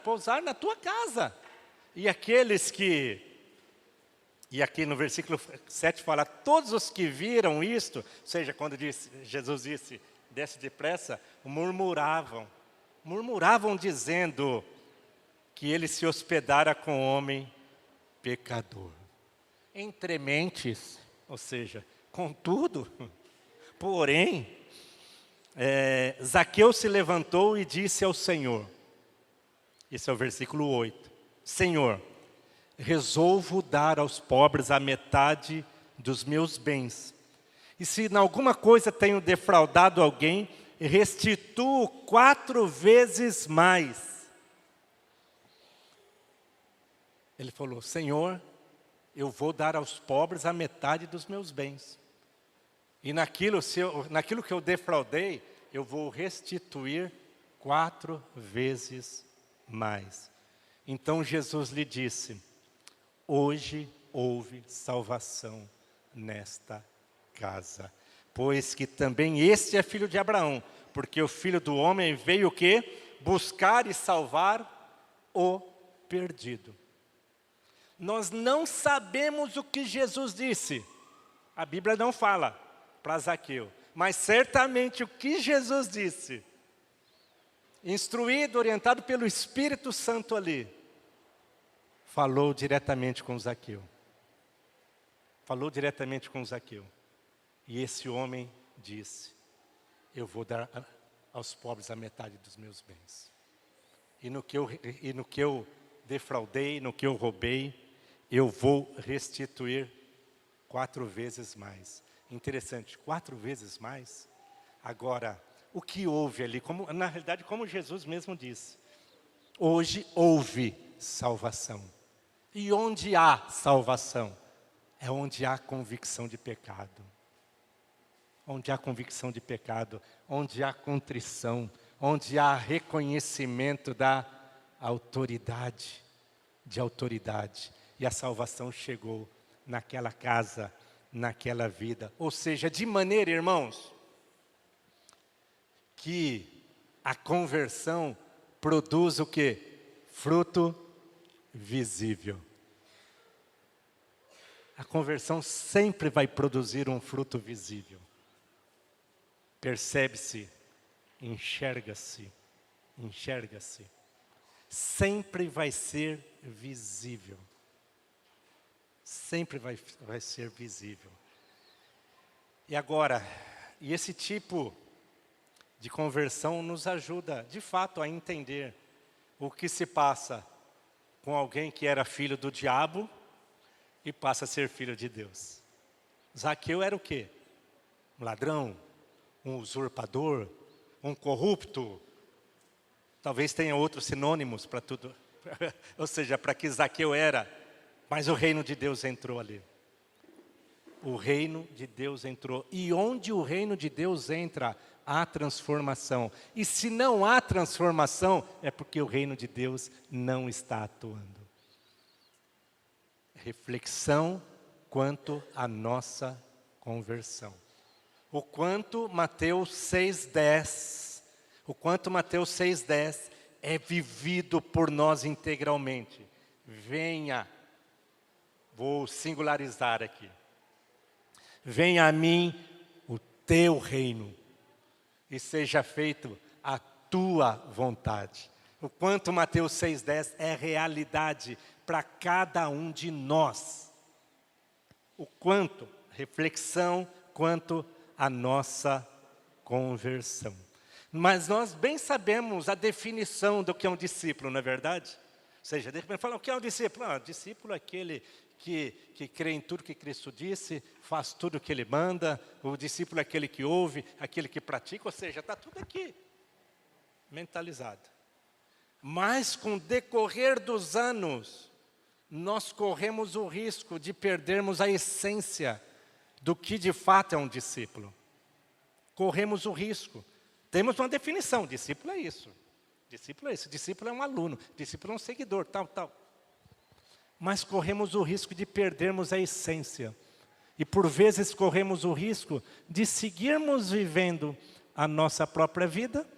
pousar na tua casa. E aqui no versículo 7 fala, todos os que viram isto, ou seja, quando Jesus disse, desce depressa, murmuravam dizendo que ele se hospedara com homem pecador. Entre mentes, ou seja, contudo, porém, Zaqueu se levantou e disse ao Senhor, esse é o versículo 8, Senhor, resolvo dar aos pobres a metade dos meus bens. E se em alguma coisa tenho defraudado alguém, restituo 4 vezes mais. Ele falou, Senhor, eu vou dar aos pobres a metade dos meus bens. E naquilo que eu defraudei, eu vou restituir 4 vezes mais. Então Jesus lhe disse, hoje houve salvação nesta casa, pois que também este é filho de Abraão, porque o Filho do Homem veio o quê? Buscar e salvar o perdido. Nós não sabemos o que Jesus disse. A Bíblia não fala para Zaqueu, mas certamente o que Jesus disse, instruído, orientado pelo Espírito Santo ali, falou diretamente com Zaqueu. Falou diretamente com Zaqueu. E esse homem disse, eu vou dar aos pobres a metade dos meus bens. E no que eu defraudei, no que eu roubei, eu vou restituir 4 vezes mais. Interessante, 4 vezes mais. Agora, o que houve ali? Na realidade, como Jesus mesmo disse, hoje houve salvação. E onde há salvação? É onde há convicção de pecado. Onde há convicção de pecado, onde há contrição, onde há reconhecimento da autoridade, E a salvação chegou naquela casa, naquela vida. Ou seja, de maneira, irmãos, que a conversão produz o quê? Fruto visível. a conversão sempre vai produzir um fruto visível. Percebe-se, enxerga-se, enxerga-se. Sempre vai ser visível. Sempre vai ser visível. E agora, esse tipo de conversão nos ajuda, de fato, a entender o que se passa com alguém que era filho do diabo e passa a ser filho de Deus. Zaqueu era o quê? Um ladrão, um usurpador, um corrupto. Talvez tenha outros sinônimos para tudo. Ou seja, para que Zaqueu era, mas o reino de Deus entrou ali. O reino de Deus entrou. E onde o reino de Deus entra, há transformação. E se não há transformação, é porque o reino de Deus não está atuando. Reflexão quanto à nossa conversão. O quanto Mateus 6,10, é vivido por nós integralmente. Venha, vou singularizar aqui. Venha a mim o teu reino e seja feito a tua vontade. O quanto Mateus 6,10 é realidade para cada um de nós. O quanto, reflexão, quanto a nossa conversão. Mas nós bem sabemos a definição do que é um discípulo, não é verdade? Ou seja, de repente fala, o que é um discípulo? Ah, discípulo é aquele que crê em tudo que Cristo disse, faz tudo o que Ele manda. O discípulo é aquele que ouve, aquele que pratica, ou seja, está tudo aqui, mentalizado. Mas com o decorrer dos anos, nós corremos o risco de perdermos a essência do que de fato é um discípulo. Corremos o risco. Temos uma definição, discípulo é isso. Discípulo é isso, discípulo é um aluno, discípulo é um seguidor, tal. Mas corremos o risco de perdermos a essência. E por vezes corremos o risco de seguirmos vivendo a nossa própria vida,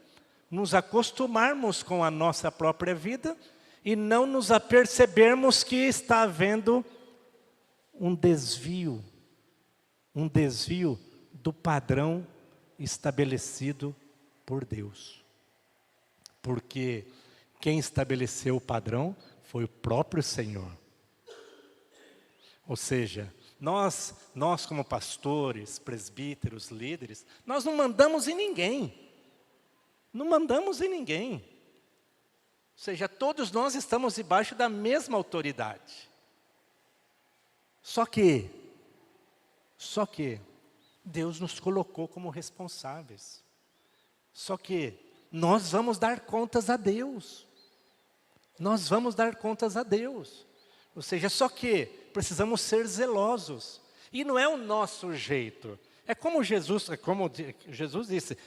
nos acostumarmos com a nossa própria vida e não nos apercebermos que está havendo um desvio do padrão estabelecido por Deus. Porque quem estabeleceu o padrão foi o próprio Senhor. Ou seja, nós como pastores, presbíteros, líderes, nós não mandamos em ninguém. Não mandamos em ninguém. Ou seja, todos nós estamos debaixo da mesma autoridade. Só que Deus nos colocou como responsáveis. Só que nós vamos dar contas a Deus. Nós vamos dar contas a Deus. Ou seja, só que precisamos ser zelosos. E não é o nosso jeito. É como Jesus disse,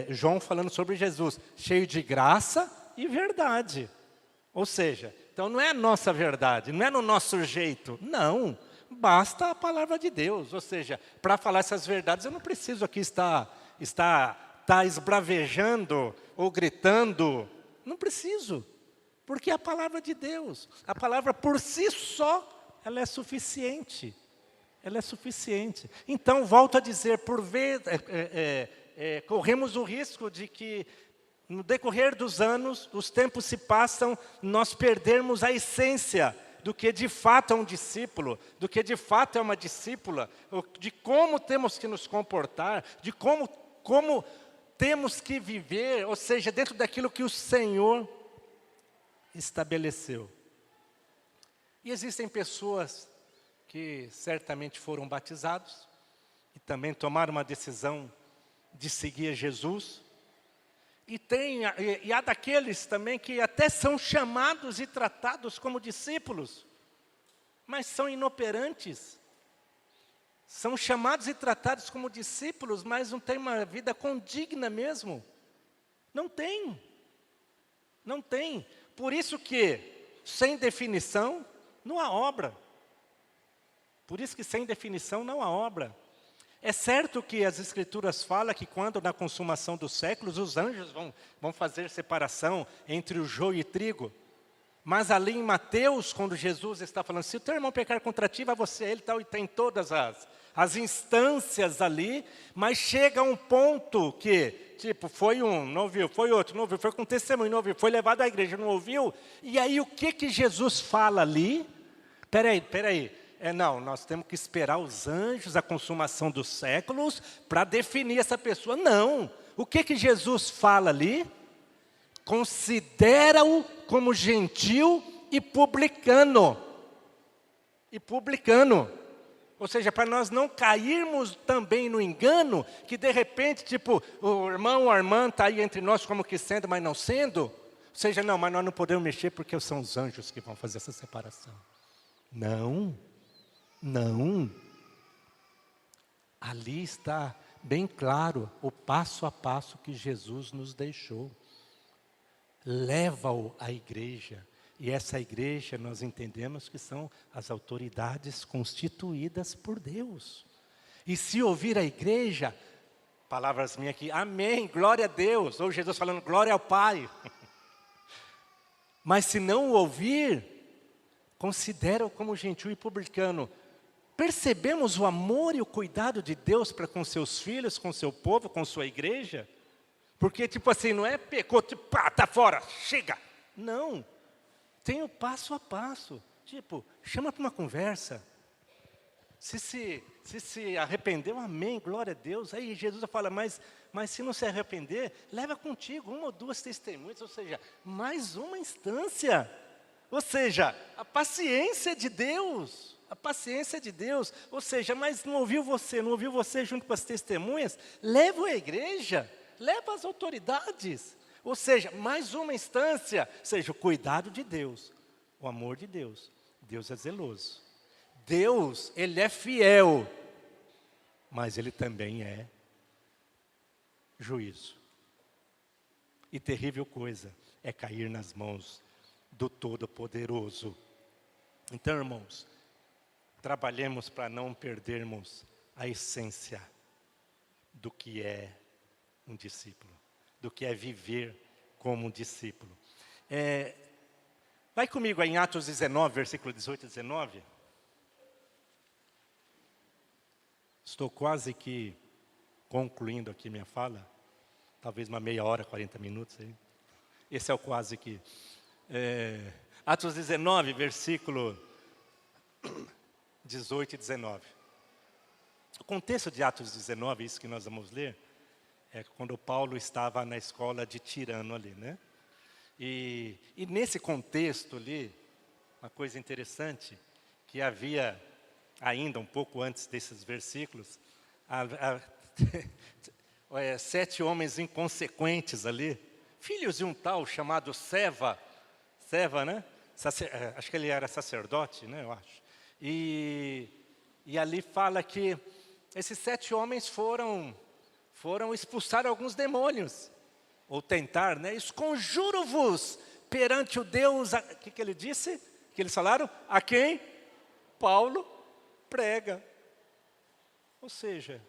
João falando sobre Jesus, cheio de graça e verdade. Ou seja, então não é a nossa verdade, não é no nosso jeito. Não, basta a palavra de Deus. Ou seja, para falar essas verdades, eu não preciso aqui estar esbravejando ou gritando. Não preciso. Porque é a palavra de Deus, a palavra por si só, ela é suficiente. Ela é suficiente. Então, volto a dizer, por vezes, corremos o risco de que, no decorrer dos anos, os tempos se passam, nós perdermos a essência do que de fato é um discípulo, do que de fato é uma discípula, de como temos que nos comportar, de como temos que viver, ou seja, dentro daquilo que o Senhor estabeleceu. E existem pessoas que certamente foram batizados e também tomaram uma decisão de seguir Jesus. E há daqueles também que até são chamados e tratados como discípulos, mas são inoperantes. São chamados e tratados como discípulos, mas não têm uma vida condigna mesmo. Não tem. Não tem. Por isso que, sem definição, não há obra. Por isso que sem definição não há obra. É certo que as Escrituras falam que quando na consumação dos séculos, os anjos vão fazer separação entre o joio e trigo. Mas ali em Mateus, quando Jesus está falando, se o teu irmão pecar contra ti, vai você, ele tal, e tem todas as instâncias ali, mas chega um ponto que, tipo, foi um, não ouviu, foi outro, não ouviu, foi com testemunho, não ouviu, foi levado à igreja, não ouviu, e aí o que Jesus fala ali? Peraí, não, nós temos que esperar os anjos, a consumação dos séculos, para definir essa pessoa. Não, o que Jesus fala ali? Considera-o como gentil e publicano. Ou seja, para nós não cairmos também no engano, que de repente, tipo, o irmão ou a irmã está aí entre nós como que sendo, mas não sendo. Ou seja, não, mas nós não podemos mexer porque são os anjos que vão fazer essa separação. Não. Ali está bem claro o passo a passo que Jesus nos deixou. Leva-o à igreja. E essa igreja nós entendemos que são as autoridades constituídas por Deus. E se ouvir a igreja, palavras minhas aqui, amém, glória a Deus. Ou Jesus falando, glória ao Pai. Mas se não o ouvir, considera-o como gentil e publicano. Percebemos o amor e o cuidado de Deus para com seus filhos, com seu povo, com sua igreja? Porque, tipo assim, não é pecou, tipo, pá, tá fora, chega. Não, tem o passo a passo. Tipo, chama para uma conversa. Se arrependeu, amém, glória a Deus. Aí Jesus fala, mas se não se arrepender, leva contigo uma ou duas testemunhas, ou seja, mais uma instância. Ou seja, a paciência de Deus. Ou seja, mas não ouviu você junto com as testemunhas, leva a igreja. Leva as autoridades, ou seja, mais uma instância, seja o cuidado de Deus, o amor de Deus. Deus é zeloso, Deus, Ele é fiel, mas Ele também é juízo. E terrível coisa é cair nas mãos do Todo-Poderoso. Então, irmãos, trabalhemos para não perdermos a essência do que é um discípulo, do que é viver como um discípulo. Vai comigo aí em Atos 19, versículo 18 e 19. Estou quase que concluindo aqui minha fala, talvez uma meia hora, 40 minutos aí. Esse é o quase que. Atos 19, versículo 18 e 19. O contexto de Atos 19, isso que nós vamos ler, é quando Paulo estava na escola de Tirano ali, né? E nesse contexto ali, uma coisa interessante, que havia ainda um pouco antes desses versículos, 7 homens inconsequentes ali, filhos de um tal chamado Seva, né? Acho que ele era sacerdote, né? Eu acho. E ali fala que esses 7 homens foram expulsar alguns demônios, ou tentar, né? Esconjuro-vos perante o Deus, o que ele disse? Que eles falaram? A quem Paulo prega. Ou seja,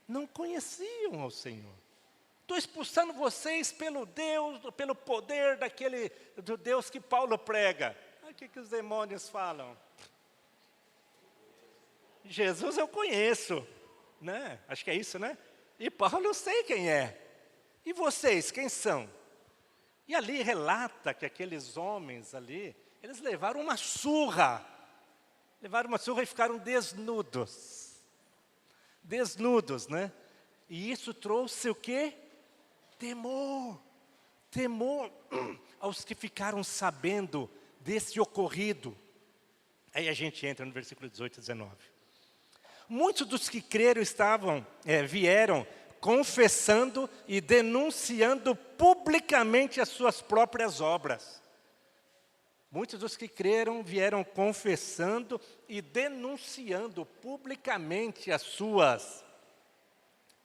não conheciam ao Senhor. Estou expulsando vocês pelo poder do Deus que Paulo prega. O que os demônios falam? Jesus eu conheço, né? Acho que é isso, né? E Paulo eu sei quem é. E vocês, quem são? E ali relata que aqueles homens ali, eles levaram uma surra. E ficaram desnudos. Desnudos, né? E isso trouxe o quê? Temor. Temor aos que ficaram sabendo desse ocorrido. Aí a gente entra no versículo 18 e 19. Muitos dos que creram vieram confessando e denunciando publicamente as suas próprias obras. Muitos dos que creram vieram confessando e denunciando publicamente as suas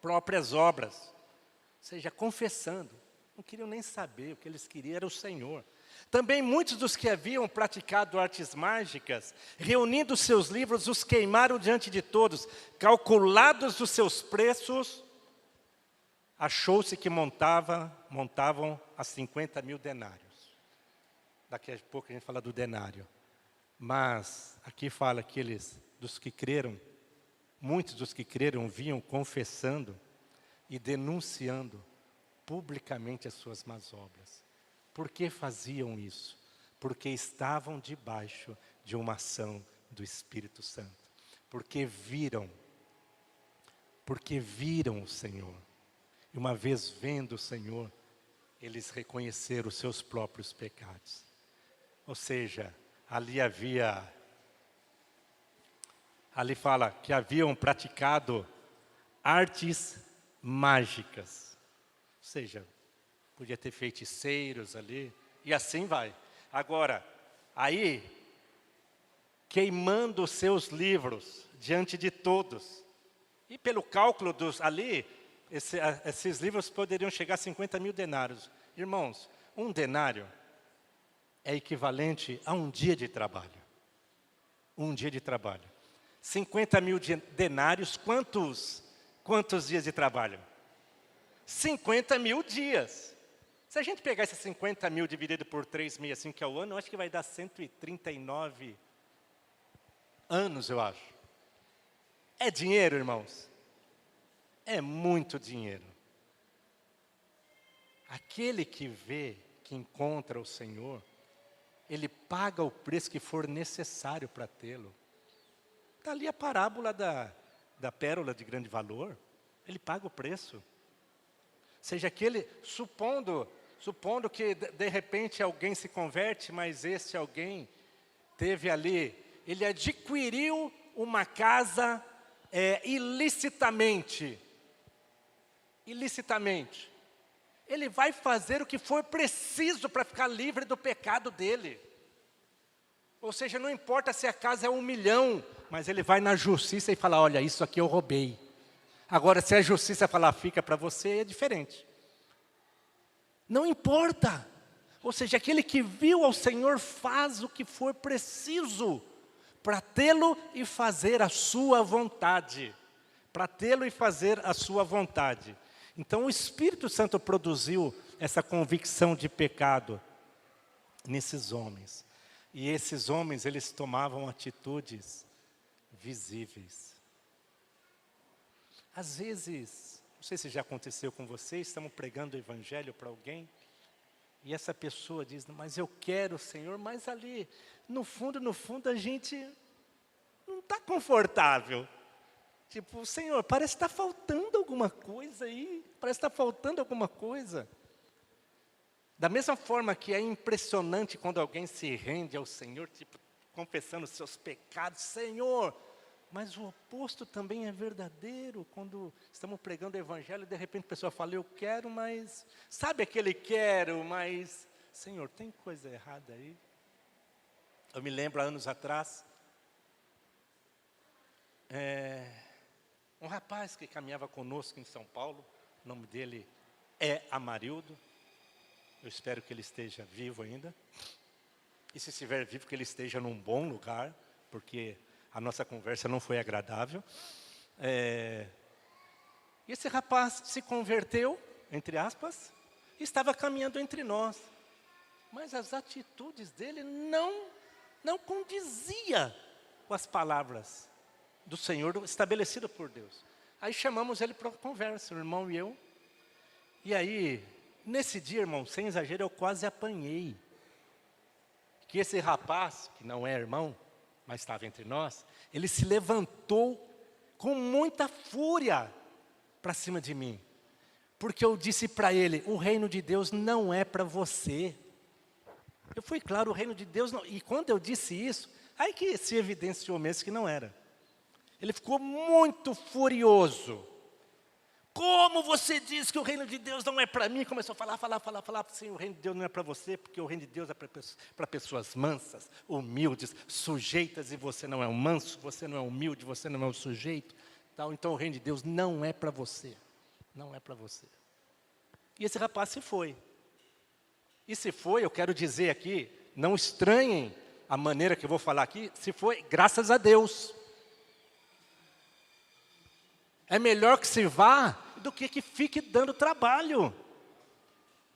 próprias obras. Ou seja, confessando. Não queriam nem saber, o que eles queriam era o Senhor. Também muitos dos que haviam praticado artes mágicas, reunindo seus livros, os queimaram diante de todos. Calculados os seus preços, achou-se que montavam a 50.000 denários. Daqui a pouco a gente fala do denário. Mas aqui fala que dos que creram, muitos dos que creram vinham confessando e denunciando publicamente as suas más obras. Por que faziam isso? Porque estavam debaixo de uma ação do Espírito Santo. Porque viram o Senhor. E uma vez vendo o Senhor, eles reconheceram os seus próprios pecados. Ou seja, ali fala que haviam praticado artes mágicas. Ou seja, podia ter feiticeiros ali, e assim vai. Agora, aí, queimando os seus livros diante de todos. E pelo cálculo ali, esses livros poderiam chegar a 50 mil denários. Irmãos, um denário é equivalente a um dia de trabalho. Um dia de trabalho. 50 mil denários, quantos dias de trabalho? 50 mil dias. Se a gente pegar esses 50 mil dividido por 3,65, que é o ano, eu acho que vai dar 139 anos, eu acho. É dinheiro, irmãos? É muito dinheiro. Aquele que vê, que encontra o Senhor, ele paga o preço que for necessário para tê-lo. Está ali a parábola da pérola de grande valor. Ele paga o preço. Ou seja, supondo que de repente alguém se converte, mas esse alguém teve ali, ele adquiriu uma casa ilicitamente. Ele vai fazer o que for preciso para ficar livre do pecado dele. Ou seja, não importa se a casa é 1 milhão, mas ele vai na justiça e fala, olha, isso aqui eu roubei. Agora, se a justiça falar, fica para você, é diferente. Não importa. Ou seja, aquele que viu ao Senhor faz o que for preciso para tê-lo e fazer a sua vontade. Para tê-lo e fazer a sua vontade. Então, o Espírito Santo produziu essa convicção de pecado nesses homens. E esses homens, eles tomavam atitudes visíveis. Às vezes, não sei se já aconteceu com vocês, estamos pregando o Evangelho para alguém, e essa pessoa diz, mas eu quero, Senhor, mas ali, no fundo, a gente não está confortável. Tipo, Senhor, parece que está faltando alguma coisa aí, Da mesma forma que é impressionante quando alguém se rende ao Senhor, tipo, confessando os seus pecados, Senhor, mas o oposto também é verdadeiro, quando estamos pregando o Evangelho, de repente a pessoa fala, eu quero, mas, sabe aquele quero, mas, Senhor, tem coisa errada aí? Eu me lembro, há anos atrás, um rapaz que caminhava conosco em São Paulo, o nome dele é Amarildo, eu espero que ele esteja vivo ainda, e se estiver vivo, que ele esteja num bom lugar, porque a nossa conversa não foi agradável. E esse rapaz se converteu, entre aspas, e estava caminhando entre nós, mas as atitudes dele não condizia com as palavras do Senhor estabelecido por Deus. Aí chamamos ele para uma conversa, o irmão e eu. E aí, nesse dia, irmão, sem exagero, eu quase apanhei. Que esse rapaz, que não é irmão, mas estava entre nós, ele se levantou com muita fúria para cima de mim. Porque eu disse para ele, o reino de Deus não é para você. Eu fui claro, o reino de Deus não... E quando eu disse isso, aí que se evidenciou mesmo que não era. Ele ficou muito furioso. Como você diz que o reino de Deus não é para mim? Começou a falar, sim, o reino de Deus não é para você, porque o reino de Deus é para pessoas mansas, humildes, sujeitas, e você não é um manso, você não é humilde, você não é um sujeito. Então o reino de Deus não é para você, não é para você. E esse rapaz se foi. E se foi, eu quero dizer aqui, não estranhem a maneira que eu vou falar aqui, se foi, graças a Deus. É melhor que se vá do que fique dando trabalho.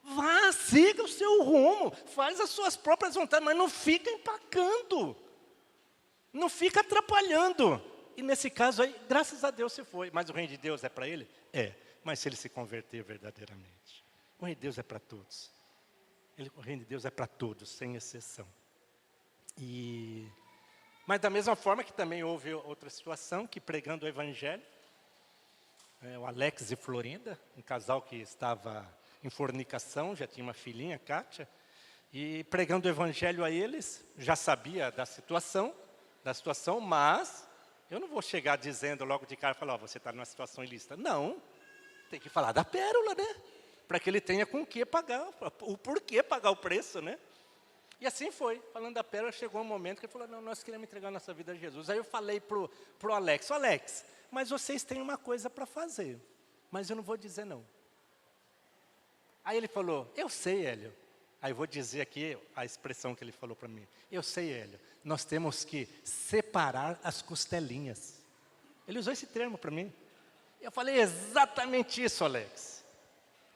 Vá, siga o seu rumo, faz as suas próprias vontades, mas não fica empacando, não fica atrapalhando. E nesse caso aí, graças a Deus se foi. Mas o reino de Deus é para ele? É, mas se ele se converter verdadeiramente. O reino de Deus é para todos. O reino de Deus é para todos, sem exceção. Mas da mesma forma que também houve outra situação, que pregando o evangelho, o Alex e Florinda, um casal que estava em fornicação, já tinha uma filhinha, Kátia, e pregando o evangelho a eles, já sabia da situação, mas eu não vou chegar dizendo logo de cara, falar, você está numa situação ilícita. Não, tem que falar da pérola, né? Para que ele tenha com o que pagar, o porquê pagar o preço, né? E assim foi, falando da pérola, chegou um momento que ele falou, não, nós queremos entregar nossa vida a Jesus. Aí eu falei pro Alex, Alex, mas vocês têm uma coisa para fazer, mas eu não vou dizer não. Aí ele falou, eu sei, Hélio. Aí eu vou dizer aqui a expressão que ele falou para mim. Eu sei, Hélio, nós temos que separar as costelinhas. Ele usou esse termo para mim. Eu falei, exatamente isso, Alex.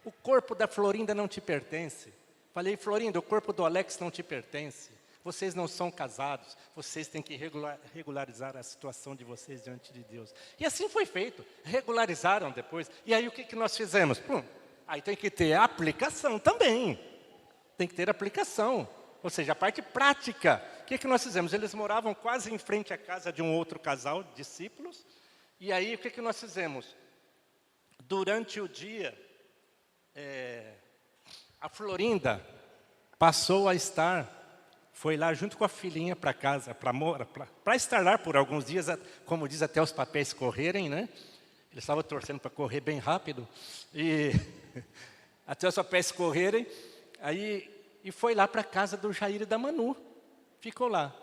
O corpo da Florinda não te pertence. Falei, Florinda, o corpo do Alex não te pertence. Vocês não são casados. Vocês têm que regularizar a situação de vocês diante de Deus. E assim foi feito. Regularizaram depois. E aí o que nós fizemos? Aí tem que ter aplicação também. Tem que ter aplicação. Ou seja, a parte prática. O que nós fizemos? Eles moravam quase em frente à casa de um outro casal, discípulos. E aí o que nós fizemos? Durante o dia, a Florinda passou a foi lá junto com a filhinha para casa, para estar lá por alguns dias, como diz, até os papéis correrem, né? Eles estavam torcendo para correr bem rápido, e até os papéis correrem, e foi lá para a casa do Jair e da Manu, ficou lá,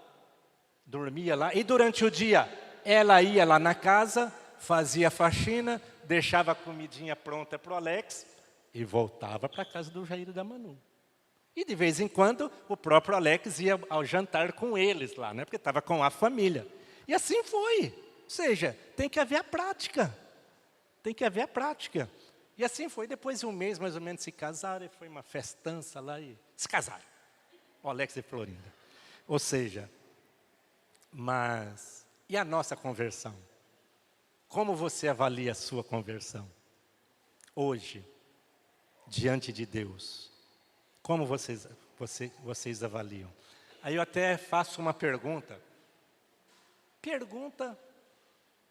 dormia lá, e durante o dia, ela ia lá na casa, fazia faxina, deixava a comidinha pronta para o Alex, e voltava para a casa do Jair e da Manu. E de vez em quando, o próprio Alex ia ao jantar com eles lá, né? Porque estava com a família. E assim foi. Ou seja, tem que haver a prática. Tem que haver a prática. E assim foi. Depois de um mês, mais ou menos, se casaram. E foi uma festança lá e se casaram. O Alex e Florinda. Ou seja, mas... E a nossa conversão? Como você avalia a sua conversão? Hoje, diante de Deus. Como vocês avaliam? Aí eu até faço uma pergunta.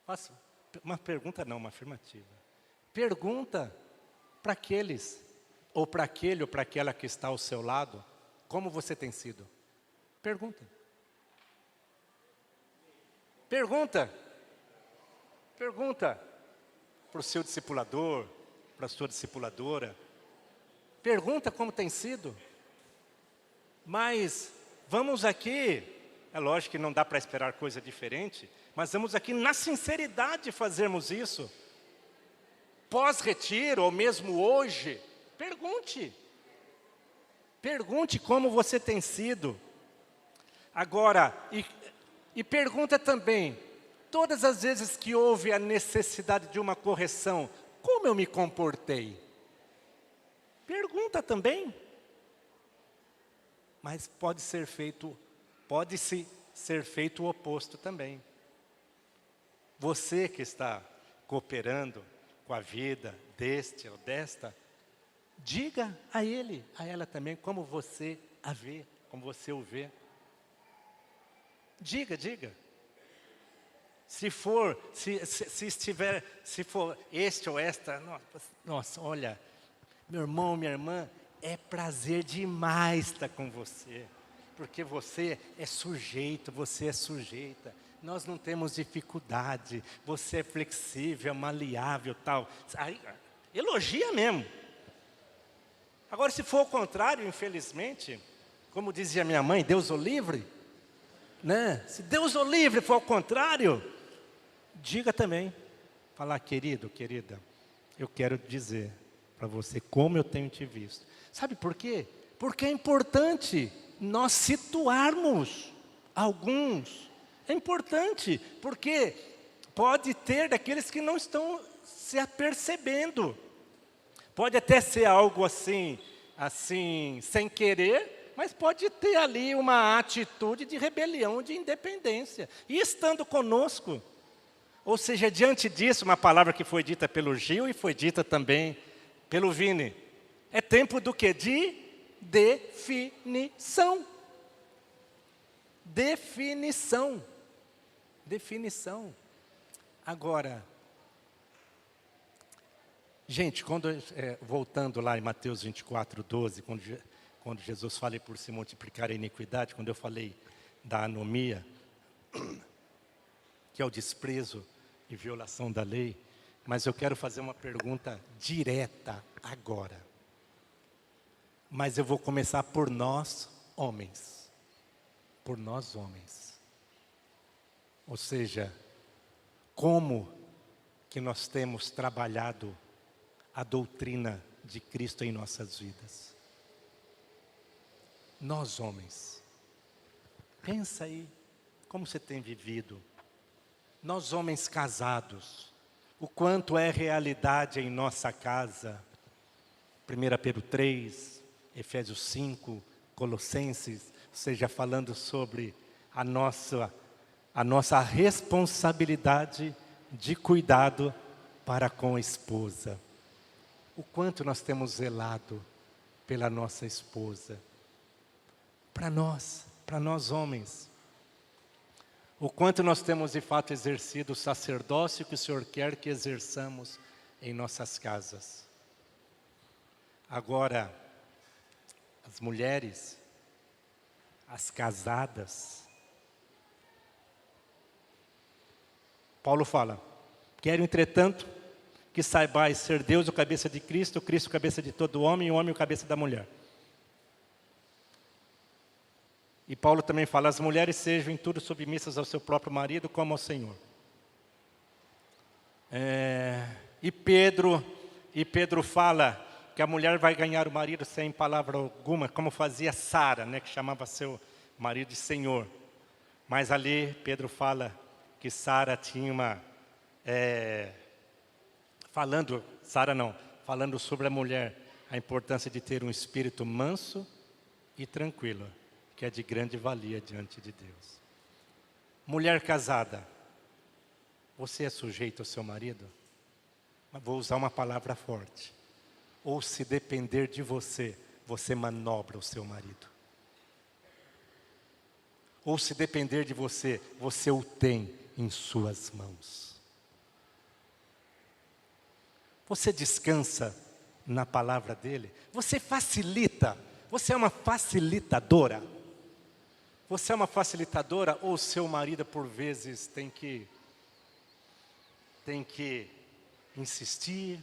Faço uma pergunta não, uma afirmativa. Pergunta para aqueles, ou para aquele, ou para aquela que está ao seu lado, como você tem sido? Pergunta. Pergunta para o seu discipulador, para a sua discipuladora. Pergunta como tem sido. Mas vamos aqui, é lógico que não dá para esperar coisa diferente, mas vamos aqui na sinceridade fazermos isso. Pós-retiro, ou mesmo hoje, pergunte. Pergunte como você tem sido. Agora, e pergunta também, todas as vezes que houve a necessidade de uma correção, como eu me comportei? Pergunta também. Mas pode-se ser feito o oposto também. Você que está cooperando com a vida deste ou desta, diga a ele, a ela também, como você a vê, como você o vê. Diga. Se for este ou esta, nossa, olha, meu irmão, minha irmã, é prazer demais estar com você, porque você é sujeito, você é sujeita, nós não temos dificuldade, você é flexível, maleável, tal. Aí, elogia mesmo. Agora, se for o contrário, infelizmente, como dizia minha mãe, Deus o livre, né? Se Deus o livre for ao contrário, diga também, falar, querido, querida, eu quero dizer para você como eu tenho te visto. Sabe por quê? Porque é importante nós situarmos alguns. É importante, porque pode ter daqueles que não estão se apercebendo. Pode até ser algo assim, assim, sem querer, mas pode ter ali uma atitude de rebelião, de independência. E estando conosco, ou seja, diante disso, uma palavra que foi dita pelo Gil e foi dita também pelo Vini. É tempo do quê? De definição. Definição. Definição. Agora, gente, voltando lá em Mateus 24, 12, quando Jesus fala por se multiplicar a iniquidade, quando eu falei da anomia, que é o desprezo e violação da lei, mas eu quero fazer uma pergunta direta agora. Mas eu vou começar por nós, homens. Por nós, homens. Ou seja, como que nós temos trabalhado a doutrina de Cristo em nossas vidas? Nós, homens. Pensa aí, como você tem vivido? Nós, homens casados, o quanto é realidade em nossa casa? 1 Pedro 3, Efésios 5, Colossenses, ou seja, falando sobre a nossa responsabilidade de cuidado para com a esposa. O quanto nós temos zelado pela nossa esposa. Para nós homens. O quanto nós temos de fato exercido o sacerdócio que o Senhor quer que exerçamos em nossas casas. Agora, as mulheres, as casadas, Paulo fala, quero entretanto que saibais ser Deus o cabeça de Cristo, Cristo o cabeça de todo homem e o homem o cabeça da mulher. E Paulo também fala, as mulheres sejam em tudo submissas ao seu próprio marido como ao Senhor. E Pedro fala que a mulher vai ganhar o marido sem palavra alguma, como fazia Sara, né, que chamava seu marido de Senhor. Mas ali Pedro fala que Sara tinha falando sobre a mulher, a importância de ter um espírito manso e tranquilo, que é de grande valia diante de Deus. Mulher casada, você é sujeito ao seu marido? Mas vou usar uma palavra forte. Ou se depender de você, você manobra o seu marido. Ou se depender de você, você o tem em suas mãos. Você descansa na palavra dele? Você facilita? Você é uma facilitadora? Você é uma facilitadora ou seu marido por vezes tem que insistir,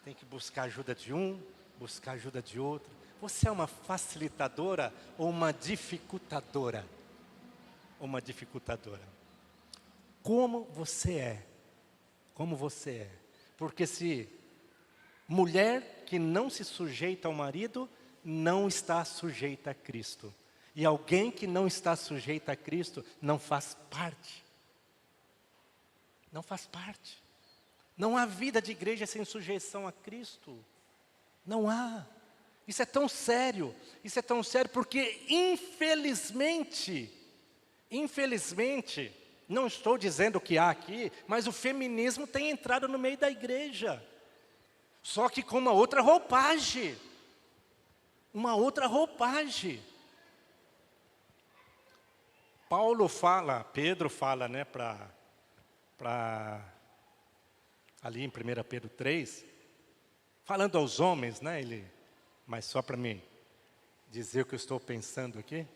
tem que buscar ajuda de um, buscar ajuda de outro? Você é uma facilitadora ou uma dificultadora? Uma dificultadora. Como você é? Como você é? Porque se mulher que não se sujeita ao marido, não está sujeita a Cristo. E alguém que não está sujeito a Cristo não faz parte. Não faz parte. Não há vida de igreja sem sujeição a Cristo. Não há. Isso é tão sério. Isso é tão sério porque infelizmente, não estou dizendo que há aqui, mas o feminismo tem entrado no meio da igreja. Só que com uma outra roupagem. Uma outra roupagem. Pedro fala, né, ali em 1 Pedro 3, falando aos homens, né, mas só para mim dizer o que eu estou pensando aqui,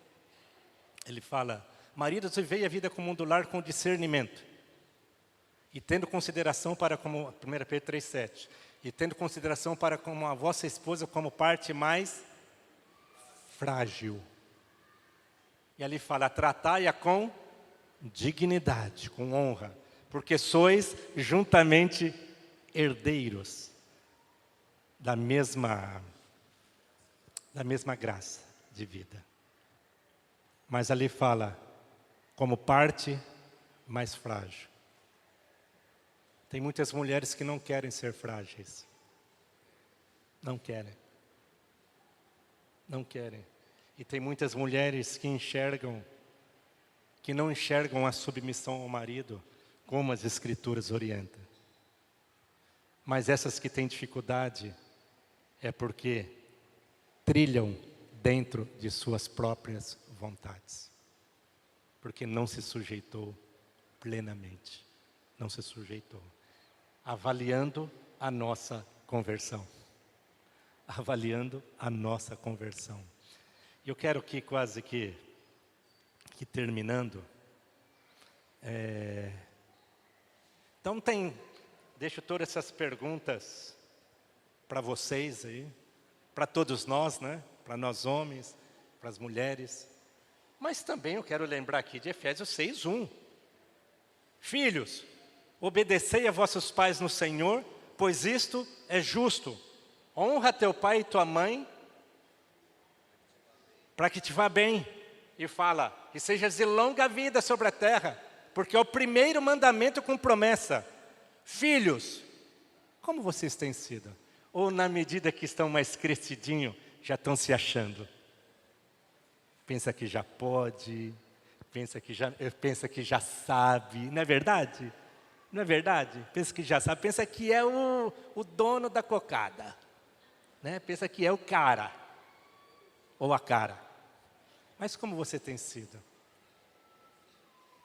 ele fala, maridos, vivei a vida comum do lar com discernimento, e tendo consideração para como, 1 Pedro 3,7, e tendo consideração para como a vossa esposa como parte mais frágil. E ali fala, tratai-a com dignidade, com honra, porque sois juntamente herdeiros da mesma graça de vida. Mas ali fala, como parte mais frágil. Tem muitas mulheres que não querem ser frágeis. Não querem. Não querem. E tem muitas mulheres que não enxergam a submissão ao marido como as Escrituras orientam. Mas essas que têm dificuldade é porque trilham dentro de suas próprias vontades. Porque não se sujeitou plenamente. Não se sujeitou. Avaliando a nossa conversão. Avaliando a nossa conversão. E eu quero aqui quase que terminando. Então deixo todas essas perguntas para vocês aí, para todos nós, né? Para nós homens, para as mulheres. Mas também eu quero lembrar aqui de Efésios 6:1. Filhos, obedecei a vossos pais no Senhor, pois isto é justo. Honra teu pai e tua mãe, para que te vá bem. E fala, e sejas de longa vida sobre a terra, porque é o primeiro mandamento com promessa. Filhos, como vocês têm sido? Ou na medida que estão mais crescidinhos, já estão se achando? Pensa que já pode, pensa que já sabe, não é verdade? Não é verdade? Pensa que já sabe, pensa que é o dono da cocada, né? Pensa que é o cara, ou a cara. Mas como você tem sido?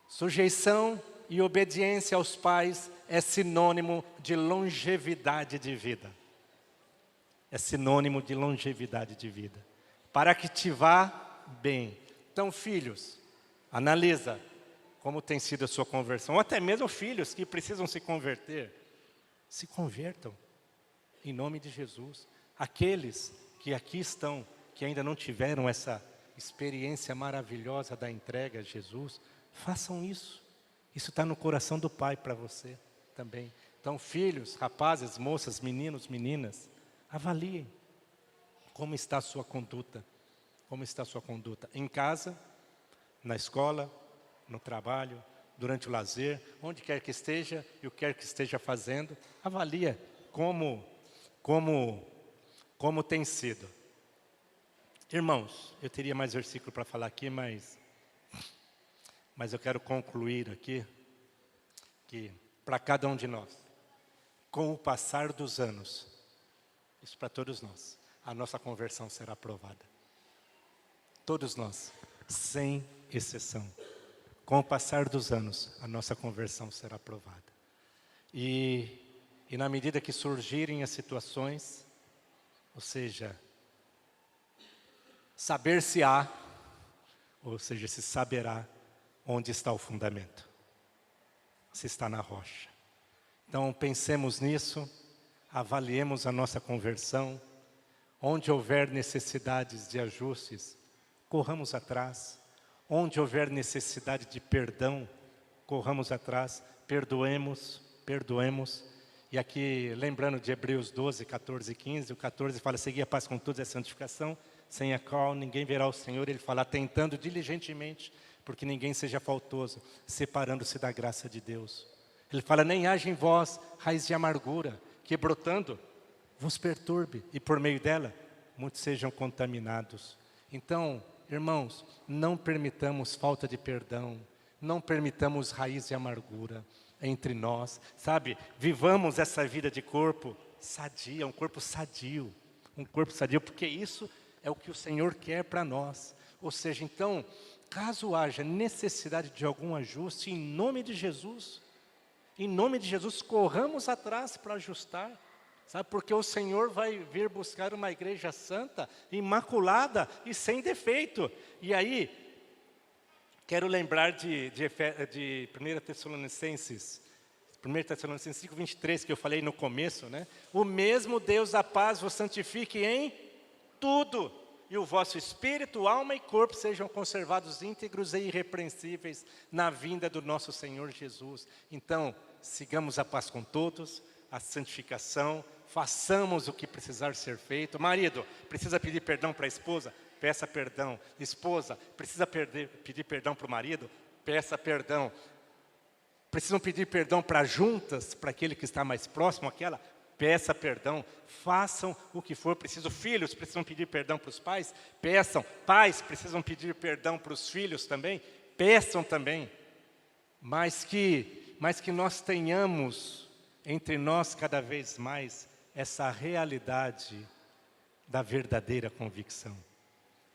Sujeição e obediência aos pais é sinônimo de longevidade de vida. É sinônimo de longevidade de vida. Para que te vá bem. Então, filhos, analisa como tem sido a sua conversão. Ou até mesmo filhos que precisam se converter. Se convertam, em nome de Jesus. Aqueles que aqui estão, que ainda não tiveram essa experiência maravilhosa da entrega a Jesus, façam isso. Isso está no coração do Pai para você também. Então, filhos, rapazes, moças, meninos, meninas, avaliem como está a sua conduta. Como está a sua conduta em casa, na escola, no trabalho, durante o lazer, onde quer que esteja e o que quer que esteja fazendo, avalia como tem sido. Irmãos, eu teria mais versículo para falar aqui, mas eu quero concluir aqui, que para cada um de nós, com o passar dos anos, isso para todos nós, a nossa conversão será aprovada. Todos nós, sem exceção. Com o passar dos anos, a nossa conversão será aprovada. E na medida que surgirem as situações, ou seja, saber-se-á, ou seja, se saberá onde está o fundamento. Se está na rocha. Então pensemos nisso, avaliemos a nossa conversão, onde houver necessidades de ajustes, corramos atrás, onde houver necessidade de perdão, corramos atrás, perdoemos, e aqui lembrando de Hebreus 12, 14 e 15, o 14 fala, seguir a paz com todos é santificação, sem a qual ninguém verá o Senhor, ele fala, tentando diligentemente, porque ninguém seja faltoso, separando-se da graça de Deus. Ele fala, nem haja em vós raiz de amargura, que brotando vos perturbe, e por meio dela, muitos sejam contaminados. Então, irmãos, não permitamos falta de perdão, não permitamos raiz de amargura entre nós, sabe? Vivamos essa vida de corpo sadia, um corpo sadio, porque isso é o que o Senhor quer para nós. Ou seja, então, caso haja necessidade de algum ajuste, em nome de Jesus, corramos atrás para ajustar, sabe? Porque o Senhor vai vir buscar uma igreja santa, imaculada e sem defeito. E aí, quero lembrar de 1 Tessalonicenses 5:23, que eu falei no começo, né? O mesmo Deus da paz vos santifique em tudo, e o vosso espírito, alma e corpo sejam conservados íntegros e irrepreensíveis na vinda do nosso Senhor Jesus. Então, sigamos a paz com todos, a santificação, façamos o que precisar ser feito. Marido, precisa pedir perdão para a esposa? Peça perdão. Esposa, precisa pedir perdão para o marido? Peça perdão. Precisam pedir perdão para juntas, para aquele que está mais próximo, aquela? peça perdão, façam o que for preciso. Filhos precisam pedir perdão para os pais, peçam. Pais precisam pedir perdão para os filhos também, peçam também. Mas que nós tenhamos entre nós cada vez mais essa realidade da verdadeira convicção.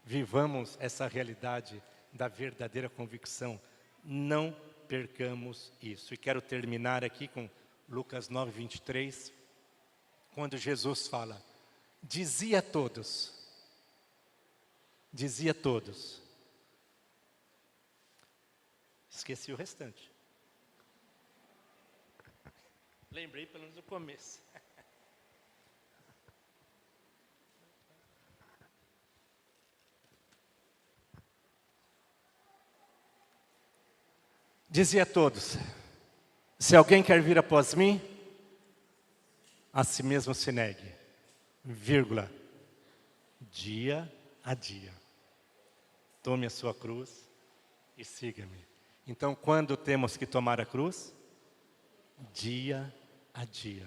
Vivamos essa realidade da verdadeira convicção. Não percamos isso. E quero terminar aqui com Lucas 9:23, quando Jesus fala, dizia a todos, esqueci o restante. Lembrei pelo menos do começo. Dizia a todos, se alguém quer vir após mim, a si mesmo se negue, vírgula, dia a dia. Tome a sua cruz e siga-me. Então, quando temos que tomar a cruz? Dia a dia.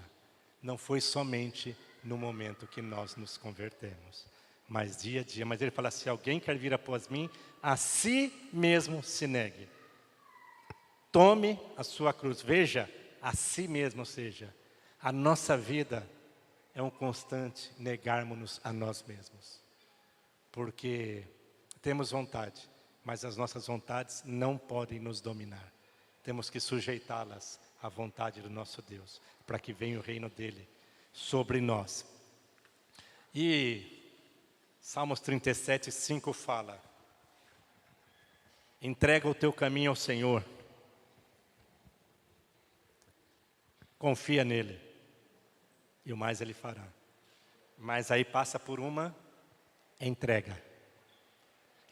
Não foi somente no momento que nós nos convertemos, mas dia a dia. Mas ele fala, se alguém quer vir após mim, a si mesmo se negue. Tome a sua cruz. Veja, a si mesmo, ou seja, a nossa vida é um constante negarmos-nos a nós mesmos. Porque temos vontade, mas as nossas vontades não podem nos dominar. Temos que sujeitá-las à vontade do nosso Deus, para que venha o reino dele sobre nós. E Salmos 37:5 fala, entrega o teu caminho ao Senhor, confia nele, e o mais ele fará. Mas aí passa por uma entrega.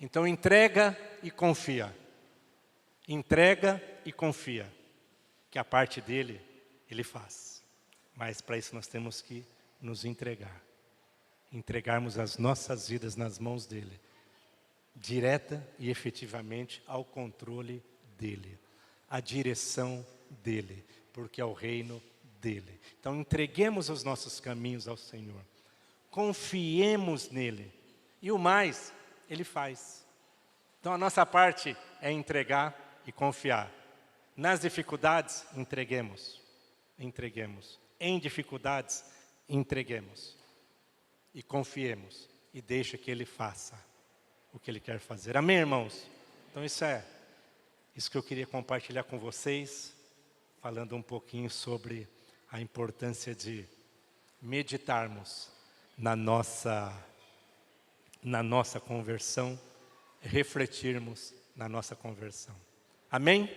Então entrega e confia. Entrega e confia. Que a parte dele, ele faz. Mas para isso nós temos que nos entregar. Entregarmos as nossas vidas nas mãos dele. Direta e efetivamente ao controle dele. A direção dele. Porque é o reino dele. Então entreguemos os nossos caminhos ao Senhor. Confiemos nele. E o mais, ele faz. Então a nossa parte é entregar e confiar. Nas dificuldades, entreguemos. Entreguemos. Em dificuldades, entreguemos. E confiemos. E deixa que ele faça o que ele quer fazer. Amém, irmãos? Então isso que eu queria compartilhar com vocês. Falando um pouquinho sobre a importância de meditarmos na nossa conversão, refletirmos na nossa conversão. Amém?